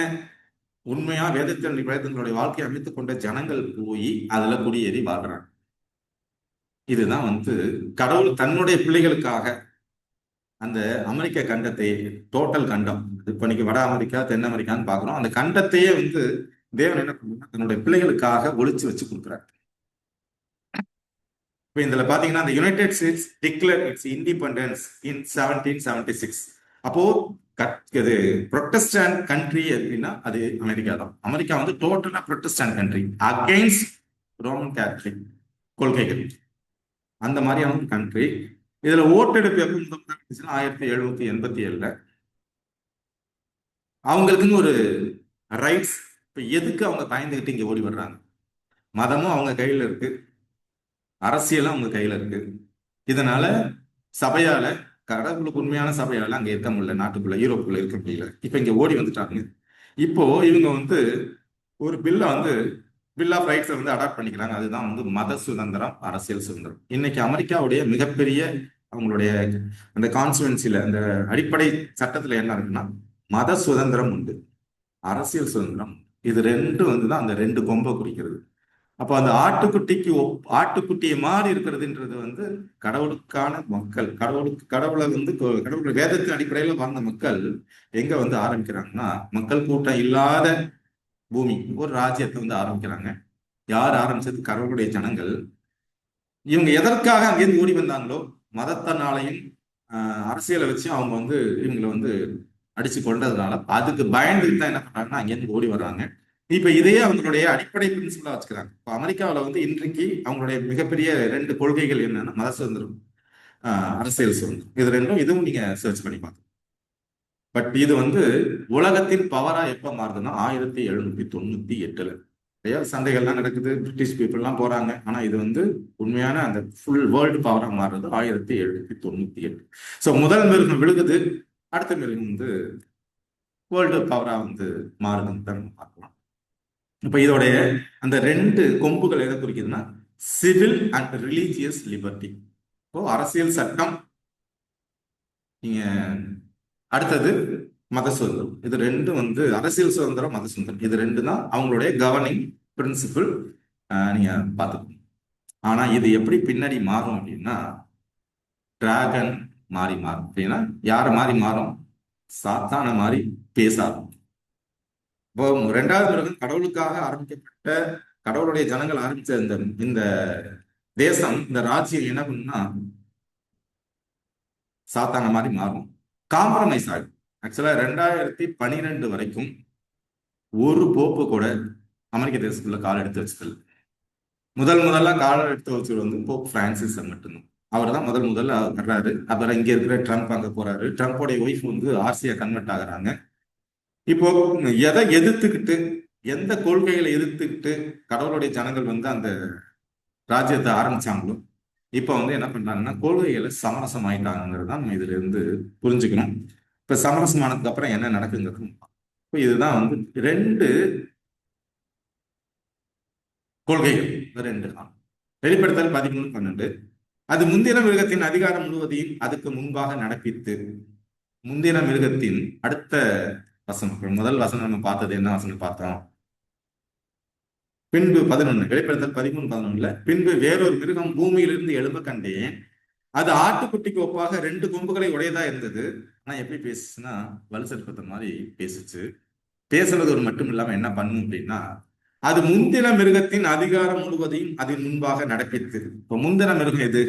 உண்மையா வேதத்தினுடைய வாழ்க்கையை அமைத்துக் கொண்ட ஜனங்கள் போய் அதுல குடியேறி வாழ்றாங்க. இதுதான் கடவுள் தன்னுடைய பிள்ளைகளுக்காக அந்த அமெரிக்க கண்டத்தை, டோட்டல் கண்டம், இப்ப இன்னைக்கு வட அமெரிக்கா தென் அமெரிக்கான்னு பாக்குறோம். அந்த கண்டத்தையே தேவன் என்ன பண்ணுன்னா தன்னுடைய பிள்ளைகளுக்காக ஒளிச்சு வச்சு கொடுக்குறாரு. இப்ப இதுல பாத்தீங்கன்னா the United States declared its independence in 1776. அப்போ இது புரொட்டஸ்டாண்ட் கண்ட்ரி அப்படின்னா அது அமெரிக்கா தான். அமெரிக்கா டோட்டலா Protestant country, against Roman Catholic கொள்கைகள், அந்த மாதிரியான கண்ட்ரி. இதுல ஓட்டெடுப்பு எப்போ 1787 அவங்களுக்குன்னு ஒரு ரைட்ஸ். இப்ப எதுக்கு அவங்க பயந்துகிட்டு இங்க ஓடி வர்றாங்க? மதமும் அவங்க கையில இருக்கு, அரசியலும் அவங்க கையில இருக்கு. இதனால சபையால, கடவுளுக்கு உண்மையான சபையால அங்க இருக்க முடியல, நாட்டுக்குள்ள யூரோப்புக்குள்ள இருக்க முடியல. இப்ப இங்க ஓடி வந்துட்டாங்க. இப்போ இவங்க ஒரு பில் ஆஃப் ரைட்ஸை அடாப்ட் பண்ணிக்கிறாங்க. அதுதான் மத சுதந்திரம், அரசியல் சுதந்திரம். இன்னைக்கு அமெரிக்காவுடைய மிகப்பெரிய அவங்களுடைய அந்த கான்ஸ்டுவன்சில அந்த அடிப்படை சட்டத்துல என்ன இருக்குன்னா மத சுதந்திரம் உண்டு, அரசியல் சுதந்திரம். இது ரெண்டும் தான் அந்த ரெண்டு கொம்பை குறிக்கிறது. அப்போ அந்த ஆட்டுக்குட்டியை மாறி இருக்கிறதுன்றது கடவுளுக்கான மக்கள், கடவுளை கடவுளோட வேதத்தின் அடிப்படையில வாழ்ந்த மக்கள் எங்க ஆரம்பிக்கிறாங்கன்னா மக்கள் கூட்டம் இல்லாத பூமி, ஒரு ராஜ்யத்தை ஆரம்பிக்கிறாங்க. யார் ஆரம்பிச்சது? கடவுளுடைய ஜனங்கள். இவங்க எதற்காக அங்கேருந்து ஓடி வந்தாங்களோ மதத்தினாலையும் அரசியலை வச்சு அவங்க இவங்களை அடிச்சு கொண்டதுனால அதுக்கு பயந்துட்டு தான் என்ன பண்றாங்கன்னா அங்கேருந்து ஓடி வர்றாங்க. இப்ப இதையே அவங்களுடைய அடிப்படை பிரின்சிபலா வச்சுக்கிறாங்க. இப்போ அமெரிக்காவில் இன்றைக்கு அவங்களுடைய மிகப்பெரிய ரெண்டு கொள்கைகள் என்னன்னா மத சுதந்திரம், அரசியல் சுதந்திரம். இது ரெண்டும் இதுவும் நீங்க சர்ச் பண்ணி பார்த்து. பட் இது உலகத்தின் பவரா எப்ப மாறுதுன்னா 1798 நிறைய சண்டைகள்லாம் நடக்குது, பிரிட்டிஷ் பீப்புள்லாம் போறாங்க. ஆனா இது உண்மையான அந்த ஃபுல் வேர்ல்டு பவரா மாறுறது 1798. ஸோ முதல் மிருகம் விழுகுது, அடுத்த மிருகம் வேர்ல்டு பவரா வந்து மாறுதுன்னு தான் நம்ம பார்க்கலாம். இப்ப இதோடைய அந்த ரெண்டு கொம்புகள் எதை குறிக்குதுன்னா சிவில் அண்ட் ரிலீஜியஸ் லிபர்ட்டி. இப்போ அரசியல் சட்டம், நீங்க அடுத்தது மத சுதந்திரம். இது ரெண்டும் வந்து அரசியல் சுதந்திரம், மத சுதந்திரம், இது ரெண்டு தான் அவங்களுடைய கவர்னிங் பிரின்சிபிள். நீங்க பார்த்துக்கணும். ஆனா இது எப்படி பின்னாடி மாறும் அப்படின்னா டிராகன் மாறி மாறும். அப்படின்னா யார மாறி மாறும்? சாத்தான மாதிரி பேச ஆரம்பிக்கும். இப்போ ரெண்டாவது மிருகம் கடவுளுக்காக ஆரம்பிக்கப்பட்ட, கடவுளுடைய ஜனங்கள் ஆரம்பிச்ச இந்த இந்த தேசம், இந்த ராஜ்யம் என்ன பண்ணுன்னா சாத்தான மாதிரி மாறும், காம்ப்ரமைஸ் ஆகும். ஆக்சுவலா 2012 வரைக்கும் ஒரு போப்பு கூட அமெரிக்க தேசத்துல கால் எடுத்து வச்சதில்ல. முதல்ல கால் எடுத்து வச்சது வந்து போப் பிரான்சிஸ் மட்டும்தான். அவர் தான் முதல்ல வர்றாரு. அப்புறம் இங்க இருக்கிற ட்ரம்ப் அங்க போறாரு. ட்ரம்ப்போடைய ஒய்ஃப் வந்து ஆர்சியா கன்வெர்ட் ஆகுறாங்க. இப்போ எதை எதிர்த்துக்கிட்டு, எந்த கொள்கைகளை எதிர்த்துக்கிட்டு கடவுளுடைய ஜனங்கள் வந்து அந்த ராஜ்யத்தை ஆரம்பிச்சாங்களோ இப்ப வந்து என்ன பண்றாங்கன்னா கொள்கைகளை சமரசம் ஆயிட்டாங்கிறது தான் நம்ம இதுல இருந்து புரிஞ்சுக்கணும். இப்ப சமரசமானதுக்கு அப்புறம் என்ன நடக்குங்கிறது இப்போ இதுதான் வந்து ரெண்டு கொள்கைகள், ரெண்டு தான். வெளிப்படுத்தல் 13:12. அது முந்தின மிருகத்தின் அதிகாரம் முழுவதையும் அதுக்கு முன்பாக நடப்பித்து. முந்தின மிருகத்தின் அடுத்த வசனம், முதல் வசனம் நம்ம பார்த்தது என்ன வசனம் பார்த்தோம்? பின்பு 11, வெளிப்படுத்தல் 13:11. பின்பு வேறொரு மிருகம் பூமியிலிருந்து எழும்ப கண்டேன். அது ஆட்டுக்குட்டிக்கு ஒப்பாக 2 கொம்புகளை உடையதா இருந்தது. ஆனா எப்படி பேசுச்சுன்னா வலுசற்பத்தை மாதிரி பேசுச்சு. பேசுறது ஒரு மட்டும் இல்லாம என்ன பண்ணும் அப்படின்னா அது முந்தின மிருகத்தின் அதிகாரம் முழுவதையும் அதன் முன்பாக நடப்பித்து. இப்ப முந்தின மிருகம் எது?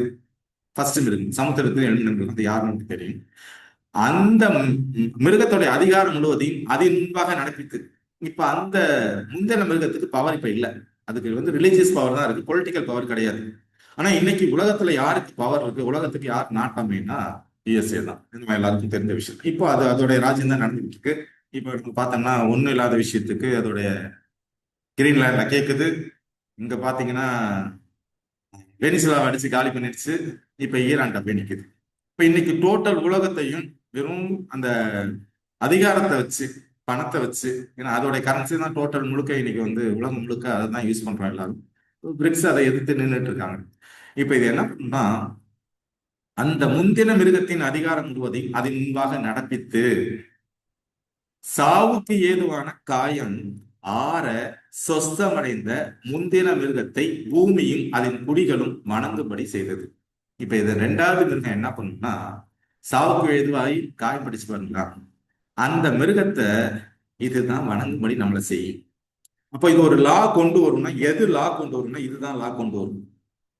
ஃபர்ஸ்ட் மிருகம், சமுத்திரத்தில் எழுந்த மிருகம். அது யாருன்னு தெரியும். அந்த மிருகத்துடைய அதிகாரம் முழுவதையும் அதன் முன்பாக நடப்பித்து. இப்ப அந்த முந்தின மிருகத்துக்கு பவர் இப்ப இல்லை. அதுக்கு வந்து ரிலீஜியஸ் பவர் தான் இருக்கு, பொலிட்டிக்கல் பவர் கிடையாது. ஆனா இன்னைக்கு உலகத்துல யாருக்கு பவர் இருக்கு, உலகத்துக்கு யார் நாட்டமைன்னா யுஎஸ்ஏ தான். நம்ம எல்லாருக்கும் தெரிஞ்ச விஷயம். இப்போ அது அதோடைய ராஜ்யம் தான் நடந்துட்டு இருக்கு. இப்போ பார்த்தோம்னா ஒண்ணும் இல்லாத விஷயத்துக்கு அதோடைய கிரீன்லாண்ட்ல கேக்குது. இங்க பாத்தீங்கன்னா வெனிசுலாவை அடிச்சு காலி பண்ணிடுச்சு. இப்ப ஈரான்கிட்ட போய் நிக்குது. இப்ப இன்னைக்கு டோட்டல் உலகத்தையும் வெறும் அந்த அதிகாரத்தை வச்சு, பணத்தை வச்சு, ஏன்னா அதோடைய கரன்சி தான் டோட்டல் முழுக்க இன்னைக்கு வந்து உலகம் முழுக்க அதை தான் யூஸ் பண்றோம் எல்லாரும். பிரிக்ஸ் அதை எதிர்த்து நின்றுட்டு இருக்காங்க. இப்ப இது என்ன பண்ணா அந்த முந்தின மிருகத்தின் அதிகாரம் முழுவதையும் அதன் முன்பாக நடப்பித்து சாவுக்கு ஏதுவான காயம் ஆற சொஸ்தமடைந்த முந்தின மிருகத்தை பூமியும் அதன் குடிகளும் வணங்கும்படி செய்தது. இப்ப இது ரெண்டாவது மிருகம் என்ன பண்ணும்னா சாவுக்கு ஏதுவாகி காயம் படிச்சு பாருங்களா, அந்த மிருகத்தை இதுதான் வணங்கும்படி நம்மளை செய்யும். அப்போ இது ஒரு லா கொண்டு வரும்னா எது லா கொண்டு வரும்னா இதுதான் லா கொண்டு வரும்.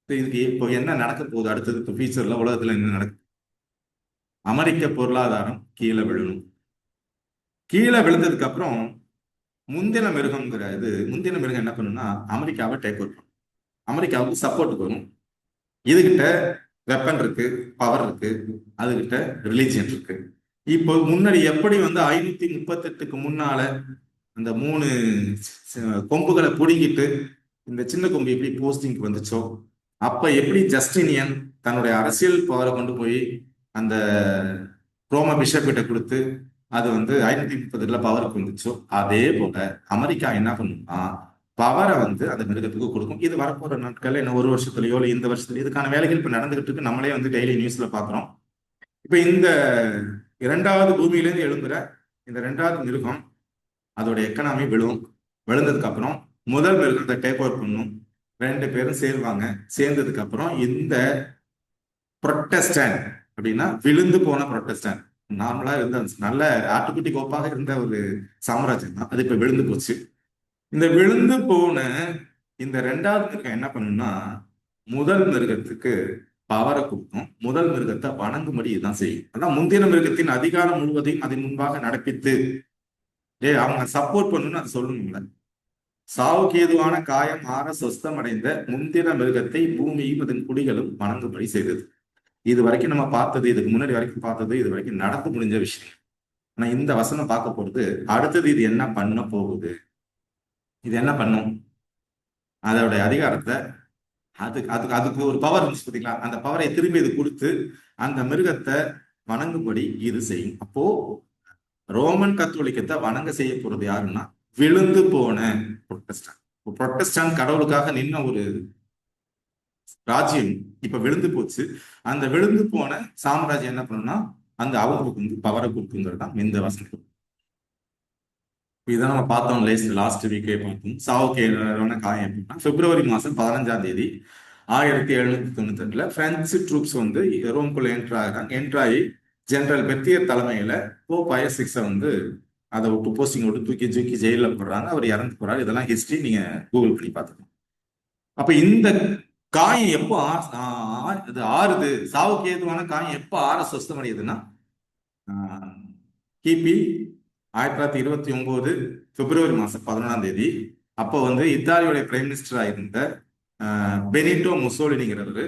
இதுக்கு இப்போ என்ன நடக்க போகுது அடுத்தது? இப்போ ஃபியூச்சர்ல உலகத்துல என்ன நடக்கும்? அமெரிக்க பொருளாதாரம் கீழே விழணும். கீழே விழுந்ததுக்கு அப்புறம் முந்தின மிருகம் என்ன பண்ணும்னா அமெரிக்காவை டேக் ஓவர் பண்ணும். அமெரிக்காவுக்கு சப்போர்ட் வரும். இதுகிட்ட வெப்பன் இருக்கு, பவர் இருக்கு, அதுகிட்ட ரிலீஜியன் இருக்கு. இப்போ முன்னாடி எப்படி வந்து 538க்கு முன்னால அந்த 3 கொம்புகளை பிடிங்கிட்டு இந்த சின்ன கொம்பு எப்படி போஸ்டிங்க்கு வந்துச்சோ, அப்ப எப்படி ஜஸ்டினியன் தன்னுடைய அரசியல் பவரை கொண்டு போய் அந்த ரோம பிஷப் கிட்ட கொடுத்து அது வந்து 530 பவருக்கு வந்துச்சோ, அதே போல அமெரிக்கா என்ன பண்ணும்னா பவரை வந்து அந்த மிருகத்துக்கு கொடுக்கும். இது வரப்போற நாட்கள்ல இன்னும் ஒரு வருஷத்துலயோ இல்லை இந்த வருஷத்துலயோ இதுக்கான வேலைகள் இப்ப நடந்துகிட்டு இருக்கு. நம்மளே வந்து டெய்லி நியூஸ்ல பாக்குறோம். இப்ப இந்த 2வது பூமியிலேருந்து எழும்புற இந்த 2வது மிருகம் அதோட எக்கனாமி விழுந்ததுக்கு அப்புறம் முதல் மிருகத்தை டேக் ஓவர் பண்ணும். 2 பேரும் சேருவாங்க. சேர்ந்ததுக்கு அப்புறம் இந்த புரொட்டஸ்டன்ட் அப்படின்னா விழுந்து போன புரொட்டஸ்டன்ட், நார்மலா இருந்த நல்ல ஆட்டுக்குட்டி கோப்பாக இருந்த ஒரு சாம்ராஜ்யம் தான், அது இப்ப விழுந்து போச்சு. இந்த விழுந்து போன இந்த 2வது மிருகம் என்ன பண்ணும்னா முதல் மிருகத்துக்கு பவரை கொடுக்கும். முதல் மிருகத்தை வணங்கும்படி இதுதான் செய்யும். அதான் முந்தின மிருகத்தின் அதிகாரம் முழுவதையும் அதன் முன்பாக நடப்பித்து. அவங்க சப்போர்ட் பண்ணணும்னு அது சொல்லணும்ல. சாவுக்கு ஏதுவான காயம் ஆற சொஸ்தமடைந்த முந்தின மிருகத்தை பூமியும் அதன் குடிகளும் வணங்கும்படி செய்தது. இது வரைக்கும் நம்ம பார்த்தது, இதுக்கு முன்னாடி வரைக்கும் பார்த்தது, இது வரைக்கும் நடந்து முடிஞ்ச விஷயம். ஆனா இந்த வசனம் பார்க்க போறது அடுத்தது இது என்ன பண்ண போகுது. இது என்ன பண்ணும்? அதோடைய அதிகாரத்தை அதுக்கு ஒரு பவர் இருந்துச்சு பார்த்தீங்களா, அந்த பவரை திரும்பி இது கொடுத்து அந்த மிருகத்தை வணங்கும்படி இது செய்யும். அப்போ ரோமன் கத்தோலிக்கத்தை வணங்க செய்ய போறது யாருன்னா விழுந்து போன புரொட்டஸ்டாண்ட். புரொட்டஸ்டாண்ட் கடவுளுக்காக நின்ன ஒரு ராஜ்யம் இப்ப விழுந்து போச்சு. அந்த விழுந்து போன சாம்ராஜ்யம் என்ன பண்ணும்னா அந்த அவங்களுக்கு வந்து பவரை கொடுக்குங்கிறது தான் இந்த வசனம். இதை நம்ம பார்த்தோம் லாஸ்ட் வீக்கே பார்த்தோம். சாவுக்கு எதிரான காயம் எப்படின்னா பிப்ரவரி மாசம் 15ஆம் தேதி 1798 பிரெஞ்சு ட்ரூப்ஸ் வந்து ரோம்குள்ள என்ட்ரு ஆகிறாங்க. என்ட்ராகி ஜெனரல் பெத்தியர் தலைமையில போப் பயஸ் VI வந்து அதை விட்டு போஸ்டிங் விட்டு தூக்கி தூக்கி ஜெயிலில் போடுறாங்க. அவர் இறந்து போறாரு. இதெல்லாம் ஹிஸ்டரி நீங்க கூகுள் பண்ணி பார்த்துக்கணும். அப்ப இந்த காயம் எப்போ இது ஆறுது, சாவுக்கு ஏதுவான காயம் எப்போ ஆற சொஸ்தம் அடையுதுன்னா கிபி 1929 பிப்ரவரி மாசம் 11ஆம் தேதி. அப்போ வந்து இத்தாலியோட பிரைம் மினிஸ்டரா இருந்த பெனிட்டோ முசோலினிங்கிறவரு,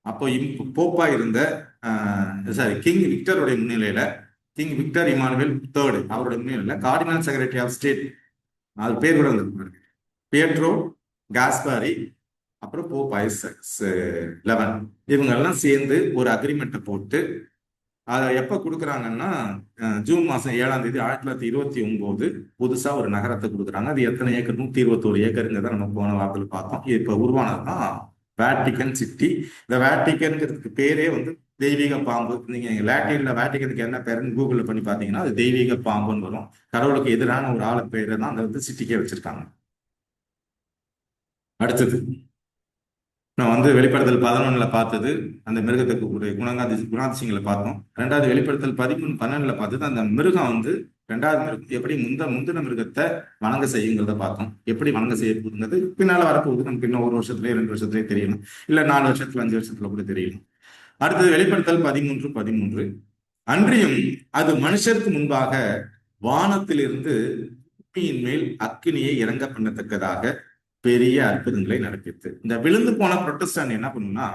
அப்போ போப்பா இருந்த கிங் விக்டருடைய முன்னிலையில, கிங் விக்டர் இமானுவேல் III அவருடைய முன்னிலையில கார்டினல் செக்ரட்டரி ஆஃப் ஸ்டேட், அது பேர் கூட வந்து பியட்ரோ காஸ்பாரி, அப்புறம் போப் பயஸ் XI இவங்க எல்லாம் சேர்ந்து ஒரு அக்ரிமெண்ட்டை போட்டு அதை எப்ப கொடுக்குறாங்கன்னா ஜூன் மாசம் 7ஆம் தேதி 1929 புதுசா ஒரு நகரத்தை கொடுக்குறாங்க. அது எத்தனை ஏக்கர்? 121 ஏக்கருங்கிறத நம்ம போன வாரத்தில் பார்த்தோம். இப்ப உருவானதுதான் வேட்டிகன் சிட்டி. இந்த வேட்டிகன்ங்கிறதுக்கு பேரே வந்து தெய்வீக பாம்பு. நீங்க லாட்டின்ல வேட்டிகனுக்கு என்ன பேருன்னு கூகுள்ல பண்ணி பாத்தீங்கன்னா அது தெய்வீக பாம்புன்னு வரும். கடவுளுக்கு எதிரான ஒரு ஆளு பேரை தான் அந்த வந்து சிட்டிக்கே வச்சிருக்காங்க. அடுத்தது நான் வந்து வெளிப்படுத்தல் 11 பார்த்தது அந்த மிருகத்துக்கு ஒரு குணாதிசயங்களை பார்த்தோம். ரெண்டாவது வெளிப்படுத்தல் 13-12 பார்த்தது அந்த மிருகம் வந்து ரெண்டாவது மிருகம் எப்படி முந்தின மிருகத்தை வணங்க செய்யுங்கிறத பார்த்தோம். எப்படி வணங்க செய்ய போகுதுங்கிறது பின்னால வரப்போகுது. நமக்கு இன்னும் 1 வருஷத்துலயே 2 வருஷத்துலயே தெரியணும், இல்ல 4 வருஷத்துல 5 வருஷத்துல கூட தெரியணும். அடுத்தது வெளிப்படுத்தல் 13 அன்றியும் அது மனுஷருக்கு முன்பாக வானத்திலிருந்து பூமியின் மேல் அக்கினியை இறங்க பண்ணத்தக்கதாக பெரிய அற்புதங்களை நடப்பித்து. இந்த விழுந்து போன புரொட்டஸ்டாண்ட் என்ன பண்ணுன்னா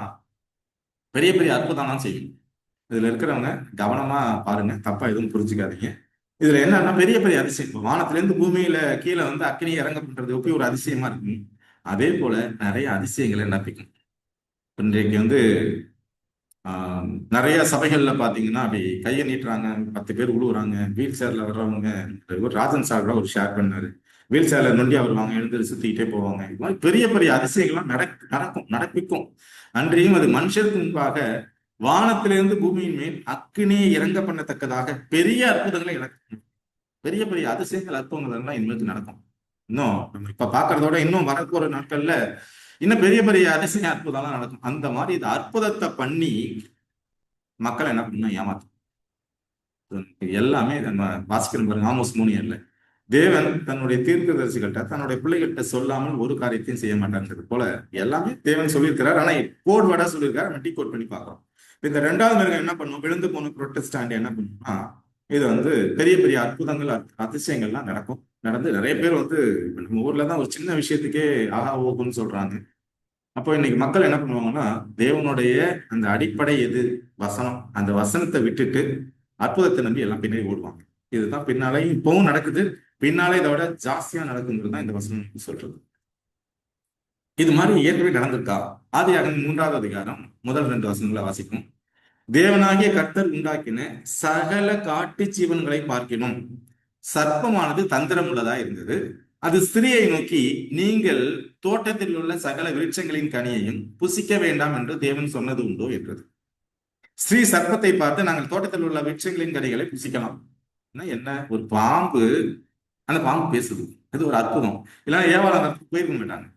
பெரிய பெரிய அற்புதம் செய்யும். இதுல இருக்கிறவங்க கவனமா பாருங்க, தப்பா எதுவும் புரிஞ்சுக்காதீங்க. இதுல என்னன்னா பெரிய பெரிய அதிசயம், வானத்திலிருந்து பூமியில கீழே வந்து அக்கினியை இறங்க பண்றது எப்படி ஒரு அதிசயமா இருக்கும், அதே போல நிறைய அதிசயங்களை நடப்பிக்கும். இன்றைக்கு வந்து நிறைய சபைகள்ல பாத்தீங்கன்னா அப்படி கையை நீட்டுறாங்க, 10 பேர் உழுவுறாங்க, வீல் சேர்ல வர்றவங்க. ஒரு ராஜன் சார் ஒரு ஷேர் பண்ணாரு, வீல் சேர்ல நொண்டியா வருவாங்க, எழுந்து சுத்திக்கிட்டே போவாங்க. இது மாதிரி பெரிய பெரிய அதிசயங்கள்லாம் நடப்பிக்கும். அன்றையும் அது மனுஷருக்கு முன்பாக வானத்திலிருந்து பூமியின் மேல் அக்கினியை இறங்க பண்ணத்தக்கதாக பெரிய அற்புதங்களை நடக்கும். பெரிய பெரிய அதிசயங்கள் அற்புதங்கள் எல்லாம் இனிமேல் நடக்கும். இன்னும் நம்ம இப்ப பாக்குறதோட இன்னும் வரப்போற நாட்கள்ல இன்னும் பெரிய பெரிய அதிசய அற்புதம்லாம் நடக்கும். அந்த மாதிரி இது அற்புதத்தை பண்ணி மக்களை என்ன பண்ணணும், ஏமாத்தும். எல்லாமே நம்ம வாசிக்கணும் பாருங்க. ஆமோஸ் 3:7 தேவன் தன்னுடைய தீர்க்கதரிசிகள்கிட்ட தன்னுடைய பிள்ளைகள்கிட்ட சொல்லாமல் ஒரு காரியத்தையும் செய்ய மாட்டாங்கிறது போல எல்லாமே தேவன் சொல்லியிருக்கிறார். ஆனா கோட் வேர்டா சொல்லியிருக்காரு, நம்ம கோட் பண்ணி பார்க்கிறோம். இந்த ரெண்டாவது மிருகம் என்ன பண்ணும், விழுந்து போன புரொட்டஸ்டாண்ட் என்ன பண்ணும்னா இது வந்து பெரிய பெரிய அற்புதங்கள் அதிசயங்கள்லாம் நடந்து நிறைய பேர் வந்து நம்ம ஊர்ல தான் ஒரு சின்ன விஷயத்துக்கே ஆஹா ஓகுன்னு சொல்றாங்க. அப்போ இன்னைக்கு மக்கள் என்ன பண்ணுவாங்கன்னா தேவனுடைய அந்த அடிப்படை எது, வசனம், அந்த வசனத்தை விட்டுட்டு அற்புதத்தை நம்பி எல்லாம் பின்னாடி ஓடுவாங்க. இதுதான் பின்னாலே இப்பவும் நடக்குது, பின்னாலே இதை விட ஜாஸ்தியா நடக்குங்கிறது தான் இந்த வசனம் சொல்றது. இது மாதிரி ஏற்கனவே நடந்திருக்கா? ஆதியாகமம் 3ஆவது அதிகாரம் முதல் 2 வசனங்களை வாசிக்கும். தேவனாகிய கர்த்தர் உண்டாக்கின சகல காட்டு ஜீவன்களை பார்க்கினும் சர்ப்பமானது தந்திரம் உள்ளதா இருந்தது. அது ஸ்திரியை நோக்கி, நீங்கள் தோட்டத்தில் உள்ள சகல விருட்சங்களின் கனியையும் புசிக்க வேண்டாம் என்று தேவன் சொன்னது உண்டோ என்றது. ஸ்ரீ சர்ப்பத்தை பார்த்து, நாங்கள் தோட்டத்தில் உள்ள விருட்சங்களின் கனிகளை புசிக்கலாம். என்ன ஒரு பாம்பு, அந்த பாம்பு பேசுது, அது ஒரு அற்புதம். இல்லைன்னா ஏவாள் அந்த போயிருக்க மாட்டாங்க.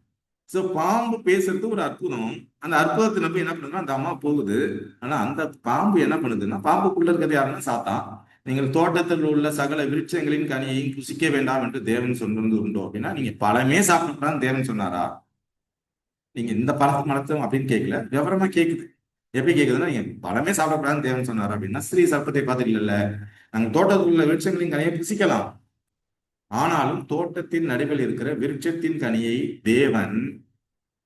சோ பாம்பு பேசுறது ஒரு அற்புதம். அந்த அற்புதத்தை நம்பி என்ன பண்ணுதுன்னா அந்த அம்மா போகுது. ஆனா அந்த பாம்பு என்ன பண்ணுதுன்னா, பாம்புக்குள்ள இருக்கிறது யாருன்னா சாத்தான். நீங்கள் தோட்டத்தில் உள்ள சகல விருட்சங்களின் கனியையும் புசிக்க வேண்டாம் என்று தேவன் சொன்னது உண்டோ அப்படின்னா, நீங்க பழமே சாப்பிடக்கூடாதுன்னு தேவன் சொன்னாரா? நீங்க இந்த மரத்தும் அப்படின்னு கேட்கல, விவரமா கேக்குது. எப்படி கேக்குதுன்னா, நீங்க பழமே சாப்பிடக்கூடாதுன்னு தேவன் சொன்னாரா அப்படின்னா, ஸ்ரீ சர்ப்பத்தை பார்த்து இல்ல, நாங்க தோட்டத்தில் உள்ள விருட்சங்களின் கனியை புசிக்கலாம், ஆனாலும் தோட்டத்தின் நடுவில் இருக்கிற விருட்சத்தின் கனியை தேவன்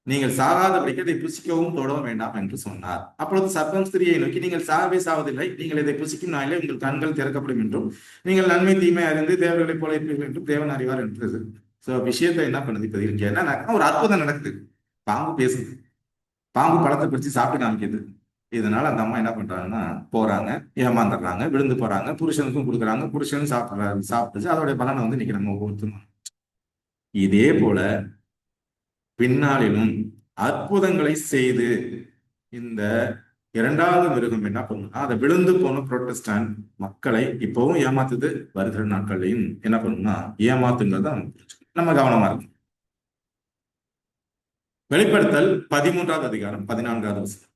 நீங்கள் சாகாதபடிக்கு அதை புசிக்கவும் தொடவும் வேண்டாம் என்று சொன்னார். அப்பொழுது சர்ப்பம் ஸ்திரியை நோக்கி, நீங்கள் சாகவே சாவதில்லை, நீங்கள் இதை புசிக்கும் நாளிலே உங்கள் கண்கள் திறக்கப்படும் என்றும் நீங்கள் நன்மை தீமை அறிந்து தேவர்களை போல இருப்பீர்கள் என்றும் தேவன் அறிவார் என்றது. சோ விஷயத்தை என்ன பண்ணுது இப்ப இருக்கு, என்ன ஒரு அற்புதம் நடக்குது. பாம்பு பேசுது, பாம்பு பழத்தை பிடிச்சு சாப்பிட்டு காமிக்குது. இதனால அந்த அம்மா என்ன பண்றாங்கன்னா போறாங்க, ஏமாந்துடுறாங்க, விழுந்து போறாங்க, புருஷனுக்கும் கொடுக்குறாங்க, புருஷனும் சாப்பிடுறாரு, சாப்பிட்டுச்சு. அதோடைய பலனை வந்து இன்னைக்கு நம்ம ஒவ்வொருத்தரும். இதே போல பின்னாளிலும் அற்புதங்களை செய்து இந்த இரண்டாவது மிருகம் என்ன பண்ணும்னா அதை விழுந்து போன புரோட்டஸ்டாண்ட் மக்களை இப்பவும் ஏமாத்துது. வருகிற நாட்கள்லையும் என்ன பண்ணும்னா ஏமாத்துங்கிறத நம்ம கவனமா இருக்கும். வெளிப்படுத்தல் 13வது அதிகாரம் 14வது வசனம்.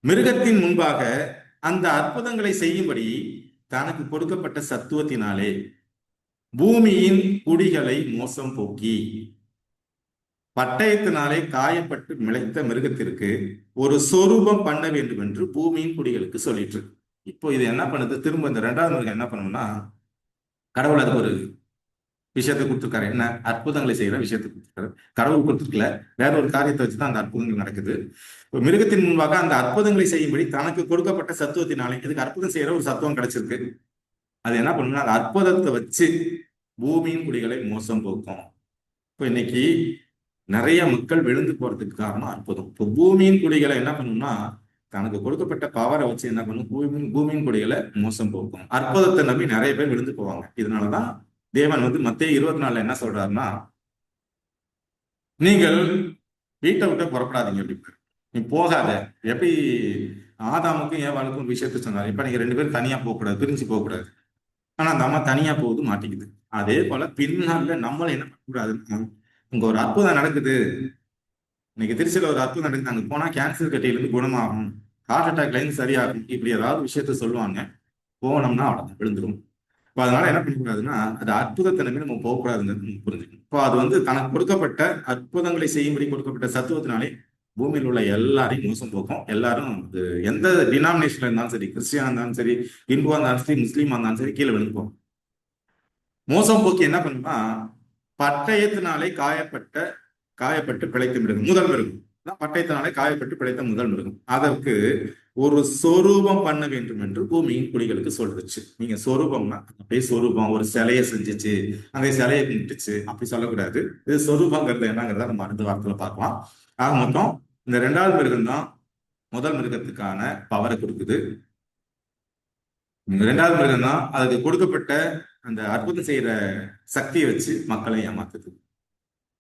மிருகத்தின் முன்பாக அந்த அற்புதங்களை செய்யும்படி தனக்கு கொடுக்கப்பட்ட சத்துவத்தினாலே பூமியின் குடிகளை மோசம் போக்கி பட்டயத்தினாலே காயப்பட்டு மிளைத்த மிருகத்திற்கு ஒரு சொரூபம் பண்ண வேண்டும் என்று பூமியின் குடிகளுக்கு சொல்லிட்டு. இப்போ இது என்ன பண்ணுது? திரும்ப இந்த ரெண்டாவது மிருகம் என்ன பண்ணணும்னா கடவுள் அதுக்கு ஒரு விஷயத்தை கொடுத்துருக்காரு. என்ன? அற்புதங்களை செய்யற விஷயத்தை கொடுத்துருக்காரு. கடவுள் கொடுத்துருக்கல, வேற ஒரு காரியத்தை வச்சுதான் அந்த அற்புதங்கள் நடக்குது. மிருகத்தின் முன்பாக அந்த அற்புதங்களை செய்யும்படி தனக்கு கொடுக்கப்பட்ட சத்துவத்தினாலே, இதுக்கு அற்புதம் செய்யற ஒரு சத்துவம் கிடைச்சிருக்கு. அது என்ன பண்ணுன்னா அந்த அற்புதத்தை வச்சு பூமியின் குடிகளை மோசம் போக்கும். இப்போ இன்னைக்கு நிறைய மக்கள் விழுந்து போறதுக்கு காரணம் அற்புதம். இப்போ பூமியின் குடிகளை என்ன பண்ணும்னா தனக்கு கொடுக்கப்பட்ட பவரை வச்சு என்ன பண்ணும்? பூமியின் குடிகளை மோசம் போக்கும். அற்புதத்தை நம்பி நிறைய பேர் விழுந்து போவாங்க. இதனாலதான் தேவன் வந்து மத்தேயு 24 என்ன சொல்றாருன்னா, நீங்கள் வீட்டை விட்டு புறப்படாதீங்க அப்படின்னு. நீ போகாத. எப்படி ஆதாமுக்கும் ஏவாளுக்கும் விஷயத்த சொன்னார். இப்ப நீங்க 2 பேரும் தனியா போகக்கூடாது, பிரிஞ்சு போகக்கூடாது. ஆனா அந்த அம்மா தனியா போகுது, மாட்டிக்குது. அதே போல பின்னால நம்மள என்ன பண்ணக்கூடாதுன்னா, இங்க ஒரு அற்புதம் நடக்குது, இன்னைக்கு திருச்சியில ஒரு அற்புதம் நடக்குது, அங்க போனா கேன்சர் கட்டியிலிருந்து குணமாகும், ஹார்ட் அட்டாக்ல இருந்து சரியாகும், இப்படி ஏதாவது விஷயத்த சொல்லுவாங்க. போனோம்னா அவ்வளவு விழுந்துரும். இப்போ அதனால என்ன பண்ணக்கூடாதுன்னா அது அற்புதத்தை நம்பி நம்ம போகக்கூடாதுங்கிறது புரிஞ்சுக்கணும். இப்போ அது வந்து தனக்கு கொடுக்கப்பட்ட அற்புதங்களை செய்யும்படி கொடுக்கப்பட்ட சத்துவத்தினாலே பூமியில் உள்ள எல்லாரையும் மோசம் போக்கும். எல்லாரும் அது எந்த டினாமினேஷன்ல இருந்தாலும் சரி, கிறிஸ்டியனா இருந்தாலும் சரி, இந்துவா இருந்தாலும் சரி, முஸ்லீமா இருந்தாலும் சரி, கீழே விழுந்து போகும். மோசம் போக்கி என்ன பண்ணுன்னா பட்டயத்தினாலே காயப்பட்டு பிழைத்த மிருகம், முதல் மிருகம். பட்டயத்தினாலே காயப்பட்டு பிழைத்த முதல் மிருகம். அதற்கு ஒரு சொரூபம் பண்ண வேண்டும் என்று பூமியின் குடிகளுக்கு சொல்லுச்சு. நீங்க சொரூபம்னா அப்படியே சொரூபம், ஒரு சிலையை செஞ்சுச்சு, அந்த சிலையை கும்பிட்டுச்சு, அப்படி சொல்லக்கூடாது. இது சொரூபங்கிறது என்னங்கிறத நம்ம அடுத்த வாரத்துல பார்க்கலாம். ஆக மொத்தம் இந்த ரெண்டாவது மிருகம் தான் முதல் மிருகத்துக்கான பவரை கொடுக்குது. ரெண்டாவது மிருகம் தான் அதுக்கு கொடுக்கப்பட்ட அந்த அற்புதம் செய்யற சக்தியை வச்சு மக்களை ஏமாத்துது.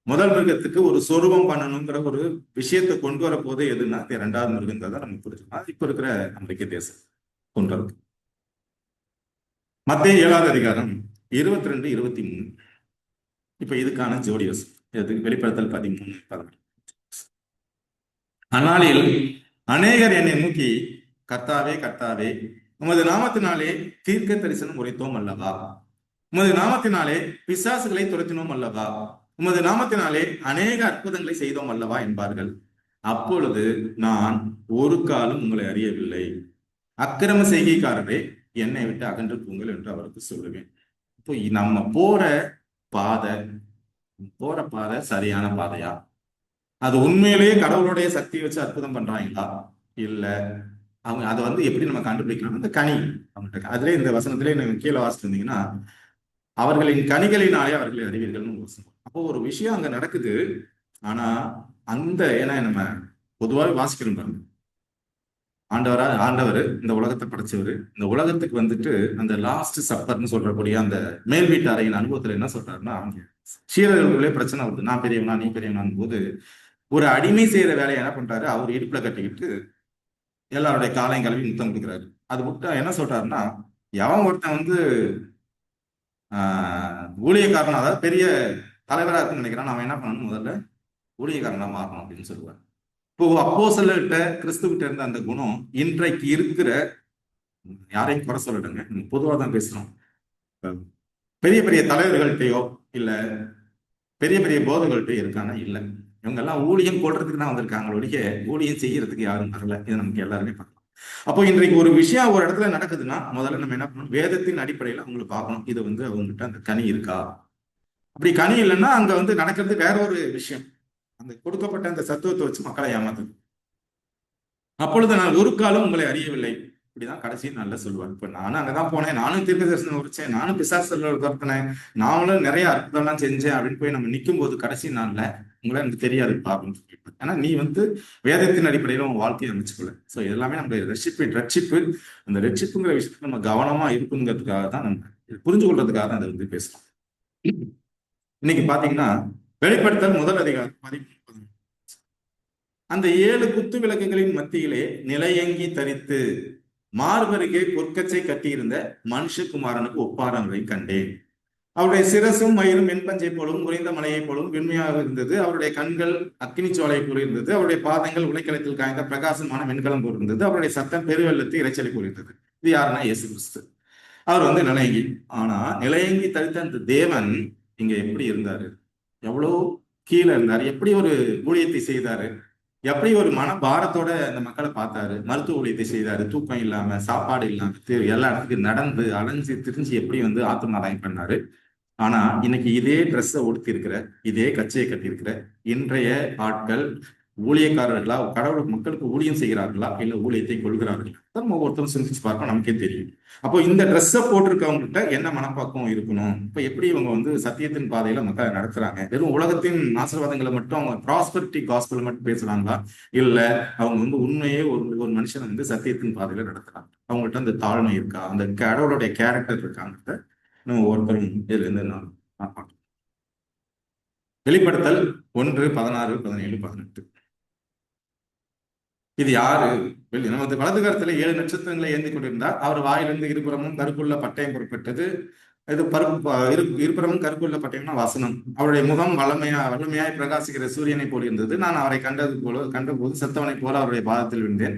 முதல் மிருகத்துக்கு ஒரு சொரூபம் பண்ணணுங்கிற ஒரு விஷயத்தை கொண்டு வர போது எதுன்னா ரெண்டாவது மிருகம் தான் நம்ம புரிஞ்சுக்கலாம். இப்ப இருக்கிற அமெரிக்க தேசம் கொண்டு வரும். மத்தேயு 7வது அதிகாரம் 22, 23. இப்ப இதுக்கான ஜோடியஸ் வெளிப்படுத்தல் 13, 14. அந்நாளில் அநேகர் என்னை நோக்கி, கர்த்தாவே கர்த்தாவே, உமது நாமத்தினாலே தீர்க்க தரிசனம் உரைத்தோம் அல்லவா, உமது நாமத்தினாலே பிசாசுகளை துரத்தினோம் அல்லவா, உமது நாமத்தினாலே அநேக அற்புதங்களை செய்தோம் அல்லவா என்பார்கள். அப்பொழுது நான் ஒரு காலம் உங்களை அறியவில்லை, அக்கிரம செய்கைக்காரரே என்னை விட்டு அகன்று போங்கள் என்று அவருக்கு சொல்லுவேன். இப்போ நம்ம போற பாதை சரியான பாதையா? அது உண்மையிலேயே கடவுளுடைய சக்தியை வச்சு அற்புதம் பண்றாங்களா? இல்ல அவங்க அதை வந்து எப்படி நம்ம கண்டுபிடிக்கலாம்? அந்த கனி அவங்கள்ட்ட அதுல இந்த வசனத்திலே நீங்க கீழே வாசிச்சிருந்தீங்கன்னா, அவர்களின் கனிகளினாலே அவர்களை அறிவீர்கள்னு வசனம். அப்போ ஒரு விஷயம் அங்க நடக்குது. ஆனா அந்த ஏன்னா நம்ம பொதுவாக வாசிக்கிறோம் பாருங்க, ஆண்டவர் இந்த உலகத்தை படைச்சவர். இந்த உலகத்துக்கு வந்துட்டு அந்த லாஸ்ட் சப்பர்னு சொல்றக்கூடிய அந்த மேல் வீட்டு அறையின் அனுபவத்துல என்ன சொல்றாருன்னா, சீரர்களுக்குள்ளே பிரச்சனை வருது. நான் பெரியவனா நீ பெரியவனான் போது ஒரு அடிமை செய்யற வேலையை என்ன பண்றாரு, அவர் இடுப்புல கட்டிக்கிட்டு எல்லாருடைய காலையும் கல்வி முத்தம் கொடுக்குறாரு. அது விட்டு என்ன சொல்றாருன்னா, எவன் ஒருத்தன் வந்து ஊழியக்காரன், அதாவது பெரிய தலைவரா இருக்குன்னு நினைக்கிறான், அவன் என்ன பண்ணணும், முதல்ல ஊழியக்காரனா மாறணும் அப்படின்னு சொல்லுவார். இப்போ அப்போஸ்தலர்கிட்ட கிறிஸ்துவிட்ட இருந்த அந்த குணம் இன்றைக்கு இருக்கிற, யாரையும் குறை சொல்லடுங்க, பொதுவாக தான் பேசுறோம், பெரிய பெரிய தலைவர்கள்ட்டையோ இல்ல பெரிய பெரிய போதகர்கள்ட்டையோ இருக்கானா? இல்லை. இவங்க எல்லாம் ஊழியம் கொள்றதுக்கு தான் வந்திருக்காங்களோடைய ஊழியம் செய்யறதுக்கு யாரும் வரல. இது நமக்கு எல்லாருமே பார்க்கலாம். அப்போ இன்றைக்கு ஒரு விஷயம் ஒரு இடத்துல நடக்குதுன்னா முதல்ல நம்ம என்ன பண்ணணும், வேதத்தின் அடிப்படையில அவங்களை பார்க்கணும். இது வந்து அவங்ககிட்ட அந்த கனி இருக்கா? அப்படி கனி இல்லைன்னா அங்க வந்து நடக்கிறது வேற ஒரு விஷயம். அந்த கொடுக்கப்பட்ட அந்த சத்துவத்தை வச்சு மக்களை ஏமாத்துது. அப்பொழுது நான் ஒரு காலம் உங்களை அறியவில்லை, இப்படிதான் கடைசி நல்ல சொல்லுவார். இப்ப நானும் அங்கதான் போனேன், நானும் தீர்க்க தரிசனம் உரைச்சேன், நானும் பிசாசுல துரத்தினேன், நானும் நிறைய அற்புதம்லாம் செஞ்சேன் அப்படின்னு போய் நம்ம நிற்கும் போது கடைசி நாள்ல உங்களை எனக்கு தெரியாதுப்பா அப்படின்னு சொல்லிட்டு. ஏன்னா நீ வந்து வேதத்தின் அடிப்படையில உன் வாழ்க்கையை அமைச்சுக்கல. ஸோ எல்லாமே நம்மளுடைய ரட்சிப்பு, அந்த ரட்சிப்புங்கிற விஷயத்துல நம்ம கவனமா இருக்குங்கிறதுக்காக தான் நம்ம புரிஞ்சு கொள்றதுக்காக தான் அதை வந்து பேசுறோம். இன்னைக்கு பாத்தீங்கன்னா வெளிப்படுத்தல் முதல் அதிகாரம் 13. அந்த 7 குத்து விளக்குகளின் மத்தியிலே நிலையங்கி தரித்து மார்பருகே பொற்கச்சை கட்டியிருந்த மனுஷகுமாரனுக்கு ஒப்பானவரை கண்டேன். அவருடைய சிரசும் மயிரும் வெண்பஞ்சை போலும் உறைந்த மலையை போலும் வெண்மையாக இருந்தது. அவருடைய கண்கள் அக்கினி சோலை போல் இருந்தது. அவருடைய பாதங்கள் உலைக்களத்தில் காய்ந்த பிரகாசமான வெண்கலம் போல் இருந்தது. அவருடைய சத்தம் பெருவெள்ளத்து இறைச்சலை போல் இருந்தது. இது யாருன்னா இயேசு கிறிஸ்து. அவர் வந்து நிலையங்கி. ஆனா நிலையங்கி தரித்த அந்த தேவன் இங்க எப்படி இருந்தாரு, எவ்வளவு கீழே இருந்தாரு, எப்படி ஒரு ஊழியத்தை செய்தாரு, எப்படி ஒரு மன பாரத்தோட அந்த மக்களை பார்த்தாரு, மருத்துவ ஊழியத்தை செய்தாரு, தூக்கம் இல்லாம சாப்பாடு இல்லாம எல்லா இடத்துக்கும் நடந்து அலைஞ்சு திரிஞ்சு எப்படி வந்து ஆத்மநாராயணம் பண்ணாரு. ஆனா இன்னைக்கு இதே ட்ரெஸ்ஸை உடுத்தி இருக்கிற, இதே கச்சையை கட்டியிருக்கிற இன்றைய ஆட்கள் ஊழியக்காரர்களா, கடவுள் மக்களுக்கு ஊழியம் செய்கிறார்களா, இல்ல ஊழியத்தை கொள்கிறார்களா? நம்ம ஒவ்வொருத்தரும் சிந்திச்சு பார்ப்போம், நமக்கே தெரியும். அப்போ இந்த ட்ரெஸ்ஸை போட்டிருக்கவங்ககிட்ட என்ன மனப்பாக்கம் இருக்கணும்? இப்ப எப்படி இவங்க வந்து சத்தியத்தின் பாதையில மக்களை நடத்துறாங்க? வெறும் உலகத்தின் ஆசீர்வாதங்களை மட்டும் அவங்க ப்ராஸ்பரிட்டி காஸ்பல் மட்டும் பேசுறாங்களா, இல்ல அவங்க வந்து உண்மையே ஒரு மனுஷன் வந்து சத்தியத்தின் பாதையில நடத்துறாங்க? அவங்கள்ட்ட அந்த தாழ்மை இருக்கா, அந்த கடவுளுடைய கேரக்டர் இருக்காங்க? நம்ம ஒவ்வொருத்தரும் இதுல இருந்து நான் பார்ப்போம். வெளிப்படுத்தல் 1, 16, 17, 18. இது யாரு? நமது வலது கரத்துல 7 நட்சத்திரங்களை ஏந்தி கொண்டிருந்தார். அவர் வாயிலிருந்து இருபுறமும் கருப்புள்ள பட்டயம் புறப்பட்டது. இது இருபுறமும் கருப்புள்ள பட்டயம்னா வசனம். அவருடைய முகம் வல்லமையாய் பிரகாசிக்கிற சூரியனை போல் இருந்தது. நான் அவரை கண்டபோது செத்தவனை போல அவருடைய பாதத்தில் விழுந்தேன்.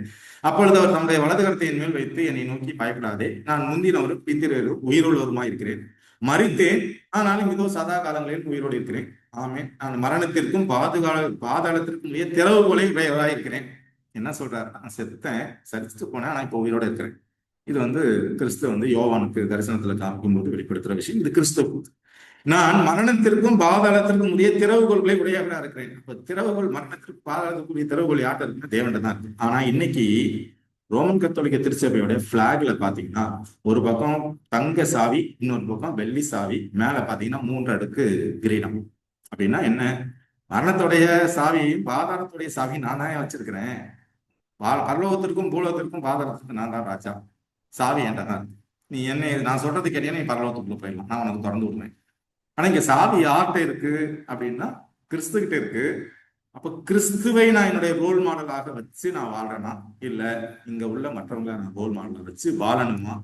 அப்பொழுது அவர் தம்முடைய வலது கரத்தை என் மேல் வைத்து என்னை நோக்கி, பயப்படாதே, நான் முந்தினவரும் பிந்திரரும் உயிருள்ளவருமாய் இருக்கிறேன். மரித்தேன், ஆனாலும் இதோ சதா காலங்களில் உயிரோடு இருக்கிறேன். ஆமென். நான் மரணத்திற்கும் பாதாளத்திற்கும் திறவுகோலை உடையவராய் இருக்கிறேன். என்ன சொல்றாரு? நான் செத்தேன், சரிச்சுட்டு போனேன், ஆனா இப்போ உயிரோட இருக்கிறேன். இது வந்து கிறிஸ்து வந்து யோவானுக்கு தரிசனத்துல காமிக்கும் போது வெளிப்படுத்துற விஷயம். இது கிறிஸ்துவ. நான் மரணத்திற்கும் பாதாளத்திற்கும் உரிய திறவுகோள்களை உடையவரா இருக்கிறேன். அப்ப திறவுகோள், மரணத்திற்கு பாதாளத்துக்குரிய திறவுகோள் யார்ட்ட இருக்கு? தேவன்கிட்ட தான் இருக்கு. ஆனா இன்னைக்கு ரோமன் கத்தோலிக்க திருச்சபையோட பிளாக்ல பாத்தீங்கன்னா ஒரு பக்கம் தங்க சாவி, இன்னொரு பக்கம் வெள்ளி சாவி, மேல பாத்தீங்கன்னா 3 அடுக்கு கிரீடம். அப்படின்னா என்ன? மரணத்துடைய சாவியையும் பாதாளத்துடைய சாவியும் நான் தான் வச்சிருக்கிறேன். பரலோகத்திற்கும் பூலோகத்திற்கும் பாதாளத்திற்கும் நான் தான் ராஜா. சாவி என்கிட்ட தான். நீ என்ன, நான் சொல்றது கேட்டீங்கன்னா நீ பரலோகத்துக்குள்ள போயிடலாம், நான் உனக்கு திறந்து விடுவேன். ஆனா இங்க சாவி யார்கிட்ட இருக்கு அப்படின்னா கிறிஸ்து கிட்ட இருக்கு. அப்ப கிறிஸ்துவை நான் என்னுடைய ரோல் மாடலாக வச்சு நான் வாழ்றேனா, இல்ல இங்க உள்ள மற்றவங்களை நான் ரோல் மாடலாக வச்சு வாழணுமா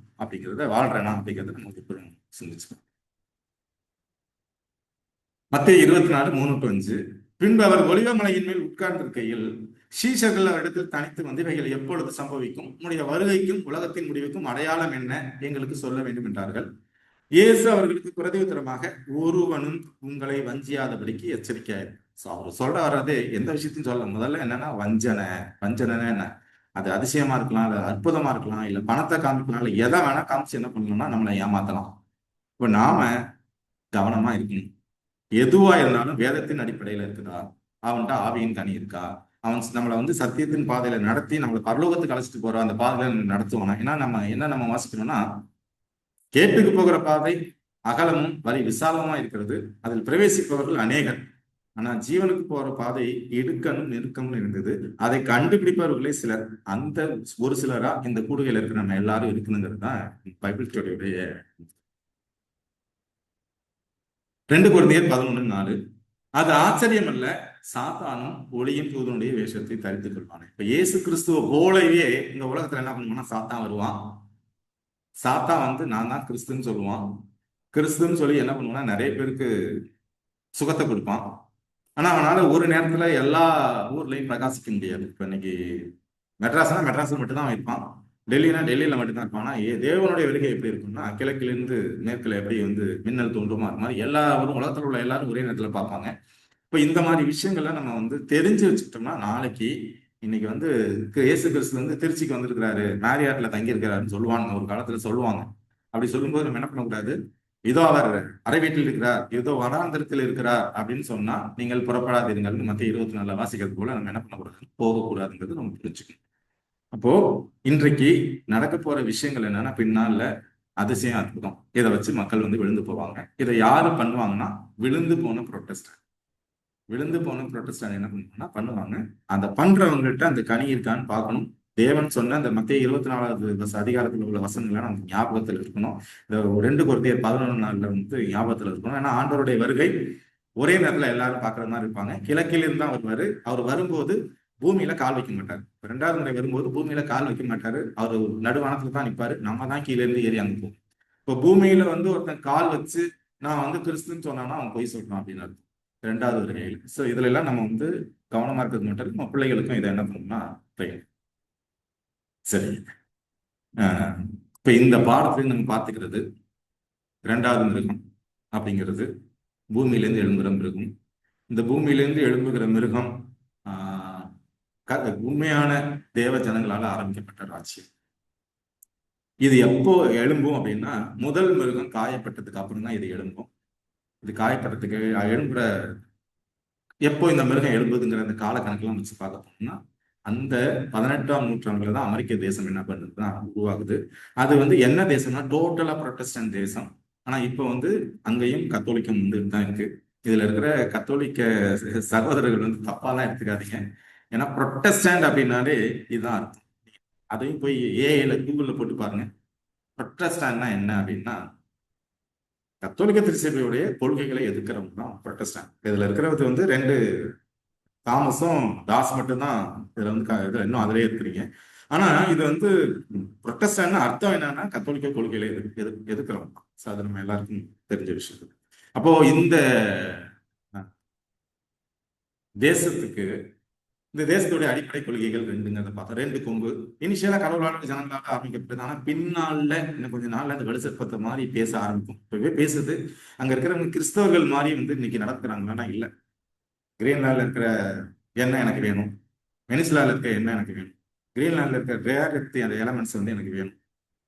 வாழ்றேனா அப்படிங்கிறத நம்ம சிந்திச்சுக்கணும். மத்தேயு 24, 3-5. பின்பு அவர் ஒலிவமலையின் மேல் உட்கார்ந்திருக்கையில் சீஷர்கள் அவரிடத்தில் தனித்து வந்து, இவைகள் எப்பொழுது சம்பவிக்கும்? உன்னுடைய வருகைக்கும் உலகத்தின் முடிவுக்கும் அடையாளம் என்ன? எங்களுக்கு சொல்ல வேண்டும் என்றார்கள். இயேசு அவர்களுக்கு பிரதியுத்தரமாக, ஒருவனும் உங்களை வஞ்சியாதபடிக்கு எச்சரிக்கையாயிரு. அவர் சொல்ற வர்றது எந்த விஷயத்தையும் சொல்ல, முதல்ல என்னன்னா வஞ்சனை என்ன? அது அதிசயமா இருக்கலாம், இல்ல அற்புதமா இருக்கலாம், இல்ல பணத்தை காமிக்கலாம், இல்ல எதை வேணா காமிச்சு என்ன பண்ணணும்னா நம்மளை ஏமாத்தலாம். இப்ப நாம கவனமா இருக்கணும். எதுவா இருந்தாலும் வேதத்தின் அடிப்படையில இருக்குதா, அவன்கிட்ட ஆவியின் கனி இருக்கா, அவன் நம்மளை வந்து சத்தியத்தின் பாதையில நடத்தி நம்மளை பரலோகத்துக்கு அழைச்சிட்டு போற அந்த பாதையில நடத்துவானா? ஏன்னா நம்ம வாசிக்கணும்னா, கேட்டுக்கு போகிற பாதை அகலமும் வழி விசாலமா இருக்கிறது, அதில் பிரவேசிப்பவர்கள் அநேகர். ஆனா ஜீவனுக்கு போற பாதை இடுக்கணும் நெருக்கமும் இருந்தது, அதை கண்டுபிடிப்பவர்களே சிலர். அந்த ஒரு சிலரா இந்த கூடுகையில இருக்கிற நம்ம எல்லாரும் இருக்கணுங்கிறது தான் பைபிள் ஸ்டோரியுடைய 2 கொரிந்தியர் 11:4. அது ஆச்சரியம் அல்ல, சாத்தானும் ஒளியின் தூதனுடைய வேஷத்தை தரித்துக் கொள்வானே. இப்ப இயேசு கிறிஸ்துவ போலவே இந்த உலகத்துல என்ன பண்ணுவான்னா சாத்தான் வருவான். சாத்தான் வந்து நான் தான் கிறிஸ்துன்னு சொல்லுவான். கிறிஸ்துன்னு சொல்லி என்ன பண்ணுவான்னா நிறைய பேருக்கு சுகத்தை கொடுப்பான். ஆனா அவனால ஒரு நேரத்துல எல்லா ஊர்லயும் பிரகாசிக்க முடியாது. இப்ப இன்னைக்கு மெட்ராஸ்னா மெட்ராஸ்ல மட்டும்தான் இருப்பான், டெல்லினா டெல்லியில மட்டும்தான் இருப்பான். ஆனா தேவனுடைய வருகை எப்படி இருக்கும்னா, கிழக்கிலிருந்து மேற்குல எப்படி வந்து மின்னல் தோன்றுமா அது மாதிரி எல்லாரும் உலகத்துல உள்ள எல்லாரும் ஒரே நேரத்துல பார்ப்பாங்க. இப்ப இந்த மாதிரி விஷயங்கள்லாம் நம்ம வந்து தெரிஞ்சு வச்சுக்கிட்டோம்னா, நாளைக்கு இன்னைக்கு வந்து இயேசு கிறிஸ்து வந்து திருச்சிக்கு வந்திருக்கிறாரு, மேரியாட்ல தங்கி இருக்கிறாருன்னு சொல்லுவாங்க, ஒரு காலத்துல சொல்லுவாங்க. அப்படி சொல்லும்போது நம்ம என்ன பண்ணக்கூடாது, இதோ அவர் அறை வீட்டில் இருக்கிறார், இதோ வனாந்தரத்தில் இருக்கிறார் அப்படின்னு சொன்னா நீங்கள் புறப்படாதீர்கள் மத்திய 24 வாசிக்கிறது போல நம்ம என்ன பண்ணக்கூடாது, போகக்கூடாதுங்கிறது நம்ம புரிஞ்சுக்கணும். அப்போ இன்றைக்கு நடக்க போற விஷயங்கள் என்னன்னா, பின்னால அதிசயம் அற்புதம் இதை வச்சு மக்கள் வந்து விழுந்து போவாங்க. இதை யாரு பண்ணுவாங்கன்னா, விழுந்து போன புரொட்டஸ்டன்ட். விழுந்து போன புரொட்டஸ்டன்ட் என்ன பண்ணுவாங்க, அந்த பண்றவங்கள்ட்ட அந்த கனி இருக்கான்னு பார்க்கணும். தேவன் சொன்ன அந்த மத்திய 24வது அதிகாரத்தில் உள்ள வசனங்களை நமக்கு ஞாபகத்தில் இருக்கணும். இந்த 2 Corinthians 11 வந்து ஞாபகத்தில் இருக்கணும். ஏன்னா ஆண்டவருடைய வருகை ஒரே நேரத்துல எல்லாரும் பாக்குற மாதிரி இருப்பாங்க. கிழக்கில் இருந்து தான் வருவாரு. அவர் வரும்போது பூமியில கால் வைக்க மாட்டாரு. 2வது முறை வரும்போது பூமியில கால் வைக்க மாட்டாரு. அவர் நடுவானத்துல தான் நிற்பாரு. நம்ம தான் கீழே இருந்து ஏறி அங்க போவோம். இப்போ பூமியில வந்து ஒருத்தன் கால் வச்சு நான் வந்து கிறிஸ்துன்னு சொன்னான்னா அவன் பொய் சொல்றான் அப்படின்னு அர்த்தம். 2வது வருகையில். ஸோ இதுல எல்லாம் நம்ம வந்து கவனமா இருக்கிறது மட்டும் இருக்கு. நம்ம பிள்ளைகளுக்கும் இதை என்ன பண்ணணும்னா செய்யணும். சரி. இப்ப இந்த பாடத்துல நம்ம பார்த்துக்கிறது 2வது மிருகம் அப்படிங்கிறது பூமியிலேருந்து எழும்புகிற மிருகம். இந்த பூமியிலேருந்து எழும்புகிற மிருகம் உண்மையான தேவ ஜனங்களால ஆரம்பிக்கப்பட்ட ராஜ்யம். இது எப்போ எழும்பும் அப்படின்னா, முதல் மிருகம் காயப்பட்டதுக்கு அப்புறம் தான் இது எழும்பும். இது காயப்பட்டதுக்கு எழும்புற எப்போ இந்த மிருகம் எழும்புதுங்கிற அந்த காலக்கணக்கெல்லாம் வச்சு பார்க்க போனோம்னா, அந்த 18ஆம் நூற்றாண்டுல தான் அமெரிக்க தேசம் என்ன பண்ணுதுன்னா உருவாகுது. அது வந்து என்ன தேசம்னா டோட்டலா புரொட்டஸ்டன்ட் தேசம். ஆனா இப்போ வந்து அங்கேயும் கத்தோலிக்கம் வந்து தான் இருக்கு. இதுல இருக்கிற கத்தோலிக்க சகோதரர்கள் வந்து தப்பாலாம் எடுத்துக்காதீங்க. ஏன்னா புரொட்டஸ்டன்ட் அப்படின்னாலே இதுதான் அர்த்தம். அதையும் போய் ஏஐல கூகுள்ல போட்டு பாருங்க. புரொட்டஸ்டன்ட்னா என்ன அப்படின்னா, கத்தோலிக்க திருச்சபையுடைய கொள்கைகளை எதிர்க்கிறவங்க தான் புரொட்டஸ்டன்ட். இதுல இருக்கிறது வந்து 2 தாமஸும் தாஸ் மட்டும்தான் இதுல வந்து இதுல இன்னும் அதிலே இருக்கிறீங்க. ஆனா இது வந்து புரொட்டஸ்டன்ட்னு அர்த்தம் என்னன்னா கத்தோலிக்க கொள்கைகளை எதிர்க்கிறவங்க தான். ஸோ அது நம்ம எல்லாருக்கும் தெரிஞ்ச விஷயம். அப்போ இந்த தேசத்துக்கு இந்த தேசத்துடைய அடிப்படை கொள்கைகள் 2ங்கிறத பார்த்தோம். 2 கொம்பு இனிஷியலா கடவுளான ஜனங்களாக ஆரம்பிக்கப்பட்டது. ஆனா பின்னால இன்னும் கொஞ்ச நாள்ல அந்த வலுசற்பத்தை மாதிரி பேச ஆரம்பிக்கும். இப்பவே பேசுது. அங்க இருக்கிறவங்க கிறிஸ்தவர்கள் மாதிரி வந்து இன்னைக்கு நடத்துறாங்கன்னா இல்ல. கிரீன்லாண்ட்ல இருக்கிற எண்ணெய் எனக்கு வேணும், வெனிசுலால இருக்க எண்ணெய் எனக்கு வேணும், கிரீன்லாண்ட்ல இருக்கிற ரேர் எர்த் அந்த எலமெண்ட்ஸ் வந்து எனக்கு வேணும்.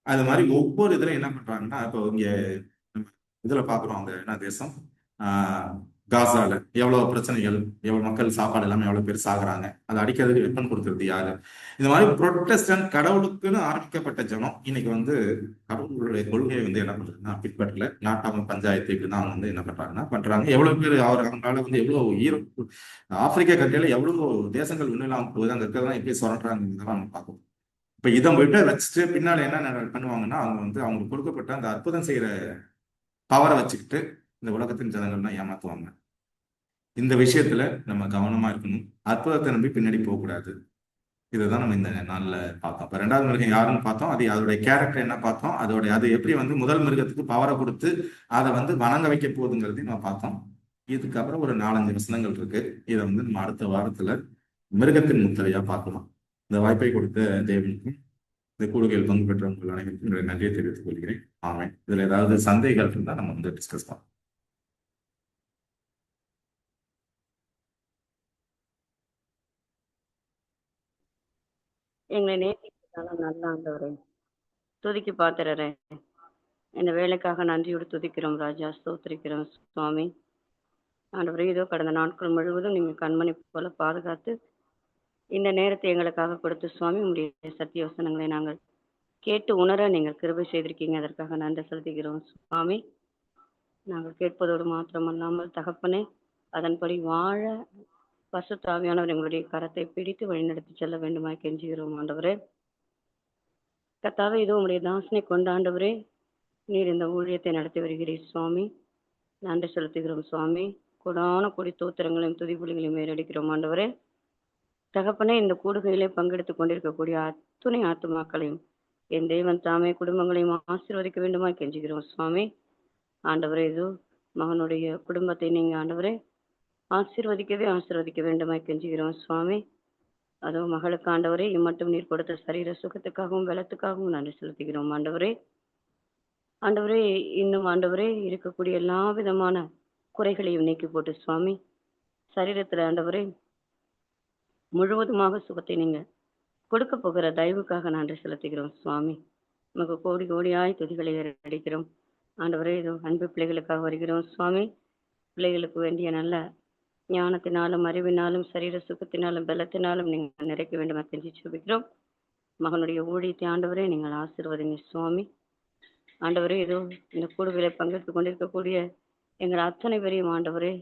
அது மாதிரி ஒவ்வொரு இதுல என்ன பண்றாங்கன்னா, இப்போ இங்க இதுல பாக்குறோம் அந்த என்ன தேசம் காசால எவ்வளவு பிரச்சனைகள், எவ்வளவு மக்கள் சாப்பாடு இல்லாம எவ்வளவு பேர் சாகுறாங்க, அதை அடிக்கிறதுக்கு வெப்பன் கொடுக்கறது யாரு? இந்த மாதிரி புரொட்டஸ்டன்ட் கடவுளுக்குன்னு ஆரம்பிக்கப்பட்ட ஜனம் இன்னைக்கு வந்து கடவுளுடைய கொள்கையை வந்து என்ன பண்றதுன்னா பின்பற்றல. நாட்டாம பஞ்சாயத்துக்கு தான் வந்து என்ன பண்றாங்க. எவ்வளவு பேர் அவங்களால வந்து எவ்வளவு ஆப்பிரிக்கா கண்ட்ரியில எவ்வளவு தேசங்கள் ஒண்ணு இல்லாம போகுது, அங்க இருக்கிறதெல்லாம் எப்படி சொல்றாங்க நம்ம பார்க்கணும். இப்ப இதை விட்டு வச்சுட்டு பின்னால என்ன பண்ணுவாங்கன்னா, அவங்க வந்து அவங்களுக்கு கொடுக்கப்பட்ட அந்த அற்புதம் செய்யற பவரை வச்சுக்கிட்டு இந்த உலகத்தின் ஜனங்கள்லாம் ஏமாத்துவாங்க. இந்த விஷயத்துல நம்ம கவனமா இருக்கணும். அற்புதத்தை நம்பி பின்னாடி போகக்கூடாது. இதுதான் நம்ம இந்த நாள்ல பார்த்தோம். இப்ப 2வது மிருகம் யாருன்னு பார்த்தோம். அதோடைய கேரக்டர் என்ன பார்த்தோம். அது எப்படி வந்து முதல் மிருகத்துக்கு பவரை கொடுத்து அதை வந்து வணங்க வைக்க போகுதுங்கிறதையும் நம்ம பார்த்தோம். இதுக்கப்புறம் ஒரு 4-5 வசனங்கள் இருக்கு. இதை வந்து நம்ம அடுத்த வாரத்துல மிருகத்தின் முத்திரையா பார்க்கலாம். இந்த வாய்ப்பை கொடுத்த தேவனுக்கும் இந்த கூடுகையில் பங்கு பெற்றவர்கள் அனைவருக்கும் என்னுடைய நன்றியை தெரிவித்துக் கொள்கிறேன். ஆமென். இதுல ஏதாவது சந்தேகங்கள் இருந்தா நம்ம வந்து டிஸ்கஸ் பண்ணலாம். எங்களை நேசிக்கிறதால நல்ல ஆண்டவரே, துதிக்கு பாத்திரரே, இந்த வேலைக்காக நன்றியோடு துதிக்கிறோம் ராஜா, ஸ்தோத்திரிக்கிறோம் சுவாமி. ஆண்டவரே, இதோ கடந்த நாட்கள் முழுவதும் நீங்க கண்மணி போல பாதுகாத்து இந்த நேரத்தை எங்களுக்காக கொடுத்து சுவாமி உங்களுடைய சத்திய வசனங்களை நாங்கள் கேட்டு உணர நீங்கள் கிருபை செய்திருக்கீங்க. அதற்காக நன்றி செலுத்துகிறோம் சுவாமி. நாங்கள் கேட்பதோடு மாத்திரமல்லாமல் தகப்பனே, அதன்படி வாழ பசுத்தாவியானவர் எங்களுடைய கரத்தை பிடித்து வழிநடத்தி செல்ல வேண்டுமாய் கெஞ்சுகிறோம் ஆண்டவரே. கர்த்தாவே, இதோ உங்களுடைய தாசனை கொண்ட ஆண்டவரே, நீர் இந்த ஊழியத்தை நடத்தி வருகிறீர் சுவாமி. நன்றி செலுத்துகிறோம் சுவாமி. கொடான கொடி தோத்திரங்களையும் துதிப்புலிகளையும் மேலடிக்கிறோம் ஆண்டவரே. தகப்பனே, இந்த கூடுகையிலே பங்கெடுத்துக் கொண்டிருக்கக்கூடிய அத்துணை ஆத்துமாக்களையும் என் தேவன் தாமே குடும்பங்களையும் ஆசீர்வதிக்க வேண்டுமா கெஞ்சுகிறோம் சுவாமி. ஆண்டவரே, இதோ மகனுடைய குடும்பத்தை நீங்க ஆண்டவரே ஆசீர்வதிக்க வேண்டுமா கெஞ்சுகிறோம் சுவாமி. அதோ மகளுக்கு ஆண்டவரே இம்மட்டும் நீர் கொடுத்த சரீர சுகத்துக்காகவும் பலத்துக்காகவும் நன்றி செலுத்துகிறோம் ஆண்டவரே. ஆண்டவரே, இன்னும் ஆண்டவரே இருக்கக்கூடிய எல்லா விதமான குறைகளையும் நீக்கி போட்டு சுவாமி, சரீரத்துல ஆண்டவரே முழுவதுமாக சுகத்தை நீங்க கொடுக்க போகிற தயவுக்காக நன்றி செலுத்துகிறோம் சுவாமி. நமக்கு கோடி கோடியாய் துதிகளை அடிக்கிறோம் ஆண்டவரே. இதோ அன்பு பிள்ளைகளுக்காக வருகிறோம் சுவாமி. பிள்ளைகளுக்கு வேண்டிய நல்ல ஞானத்தினாலும் அறிவினாலும் சரீர சுகத்தினாலும் பலத்தினாலும் நீங்க நிறைக்க வேண்டும் கெஞ்சி சுபிக்கிறோம். மகனுடைய ஊழியத்தை ஆண்டவரே நீங்கள் ஆசீர்வதிங்க சுவாமி. ஆண்டவரே இதோ இந்த கூடுதலை பங்கெடுத்துக் கொண்டிருக்கக்கூடிய எங்கள் அத்தனை பேரையும் ஆண்டவரே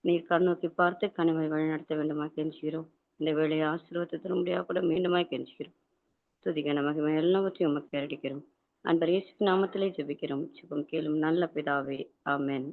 நீர் கண்ணோக்கி பார்த்து கனிமை வழிநடத்த வேண்டுமா கெஞ்சுகிறோம். இந்த வேலையை ஆசீர்வத்தை தர முடியாது கூட மீண்டுமாய் கெஞ்சுகிறோம். துதிக்க நமக்கு எல்லாவற்றையும் உமக்கு அடிக்கிறோம். அன்பர் இயேசு நாமத்திலே ஜெபிக்கிறோம். ஜெபம் கேளும் நல்ல பிதாவே. ஆமென்.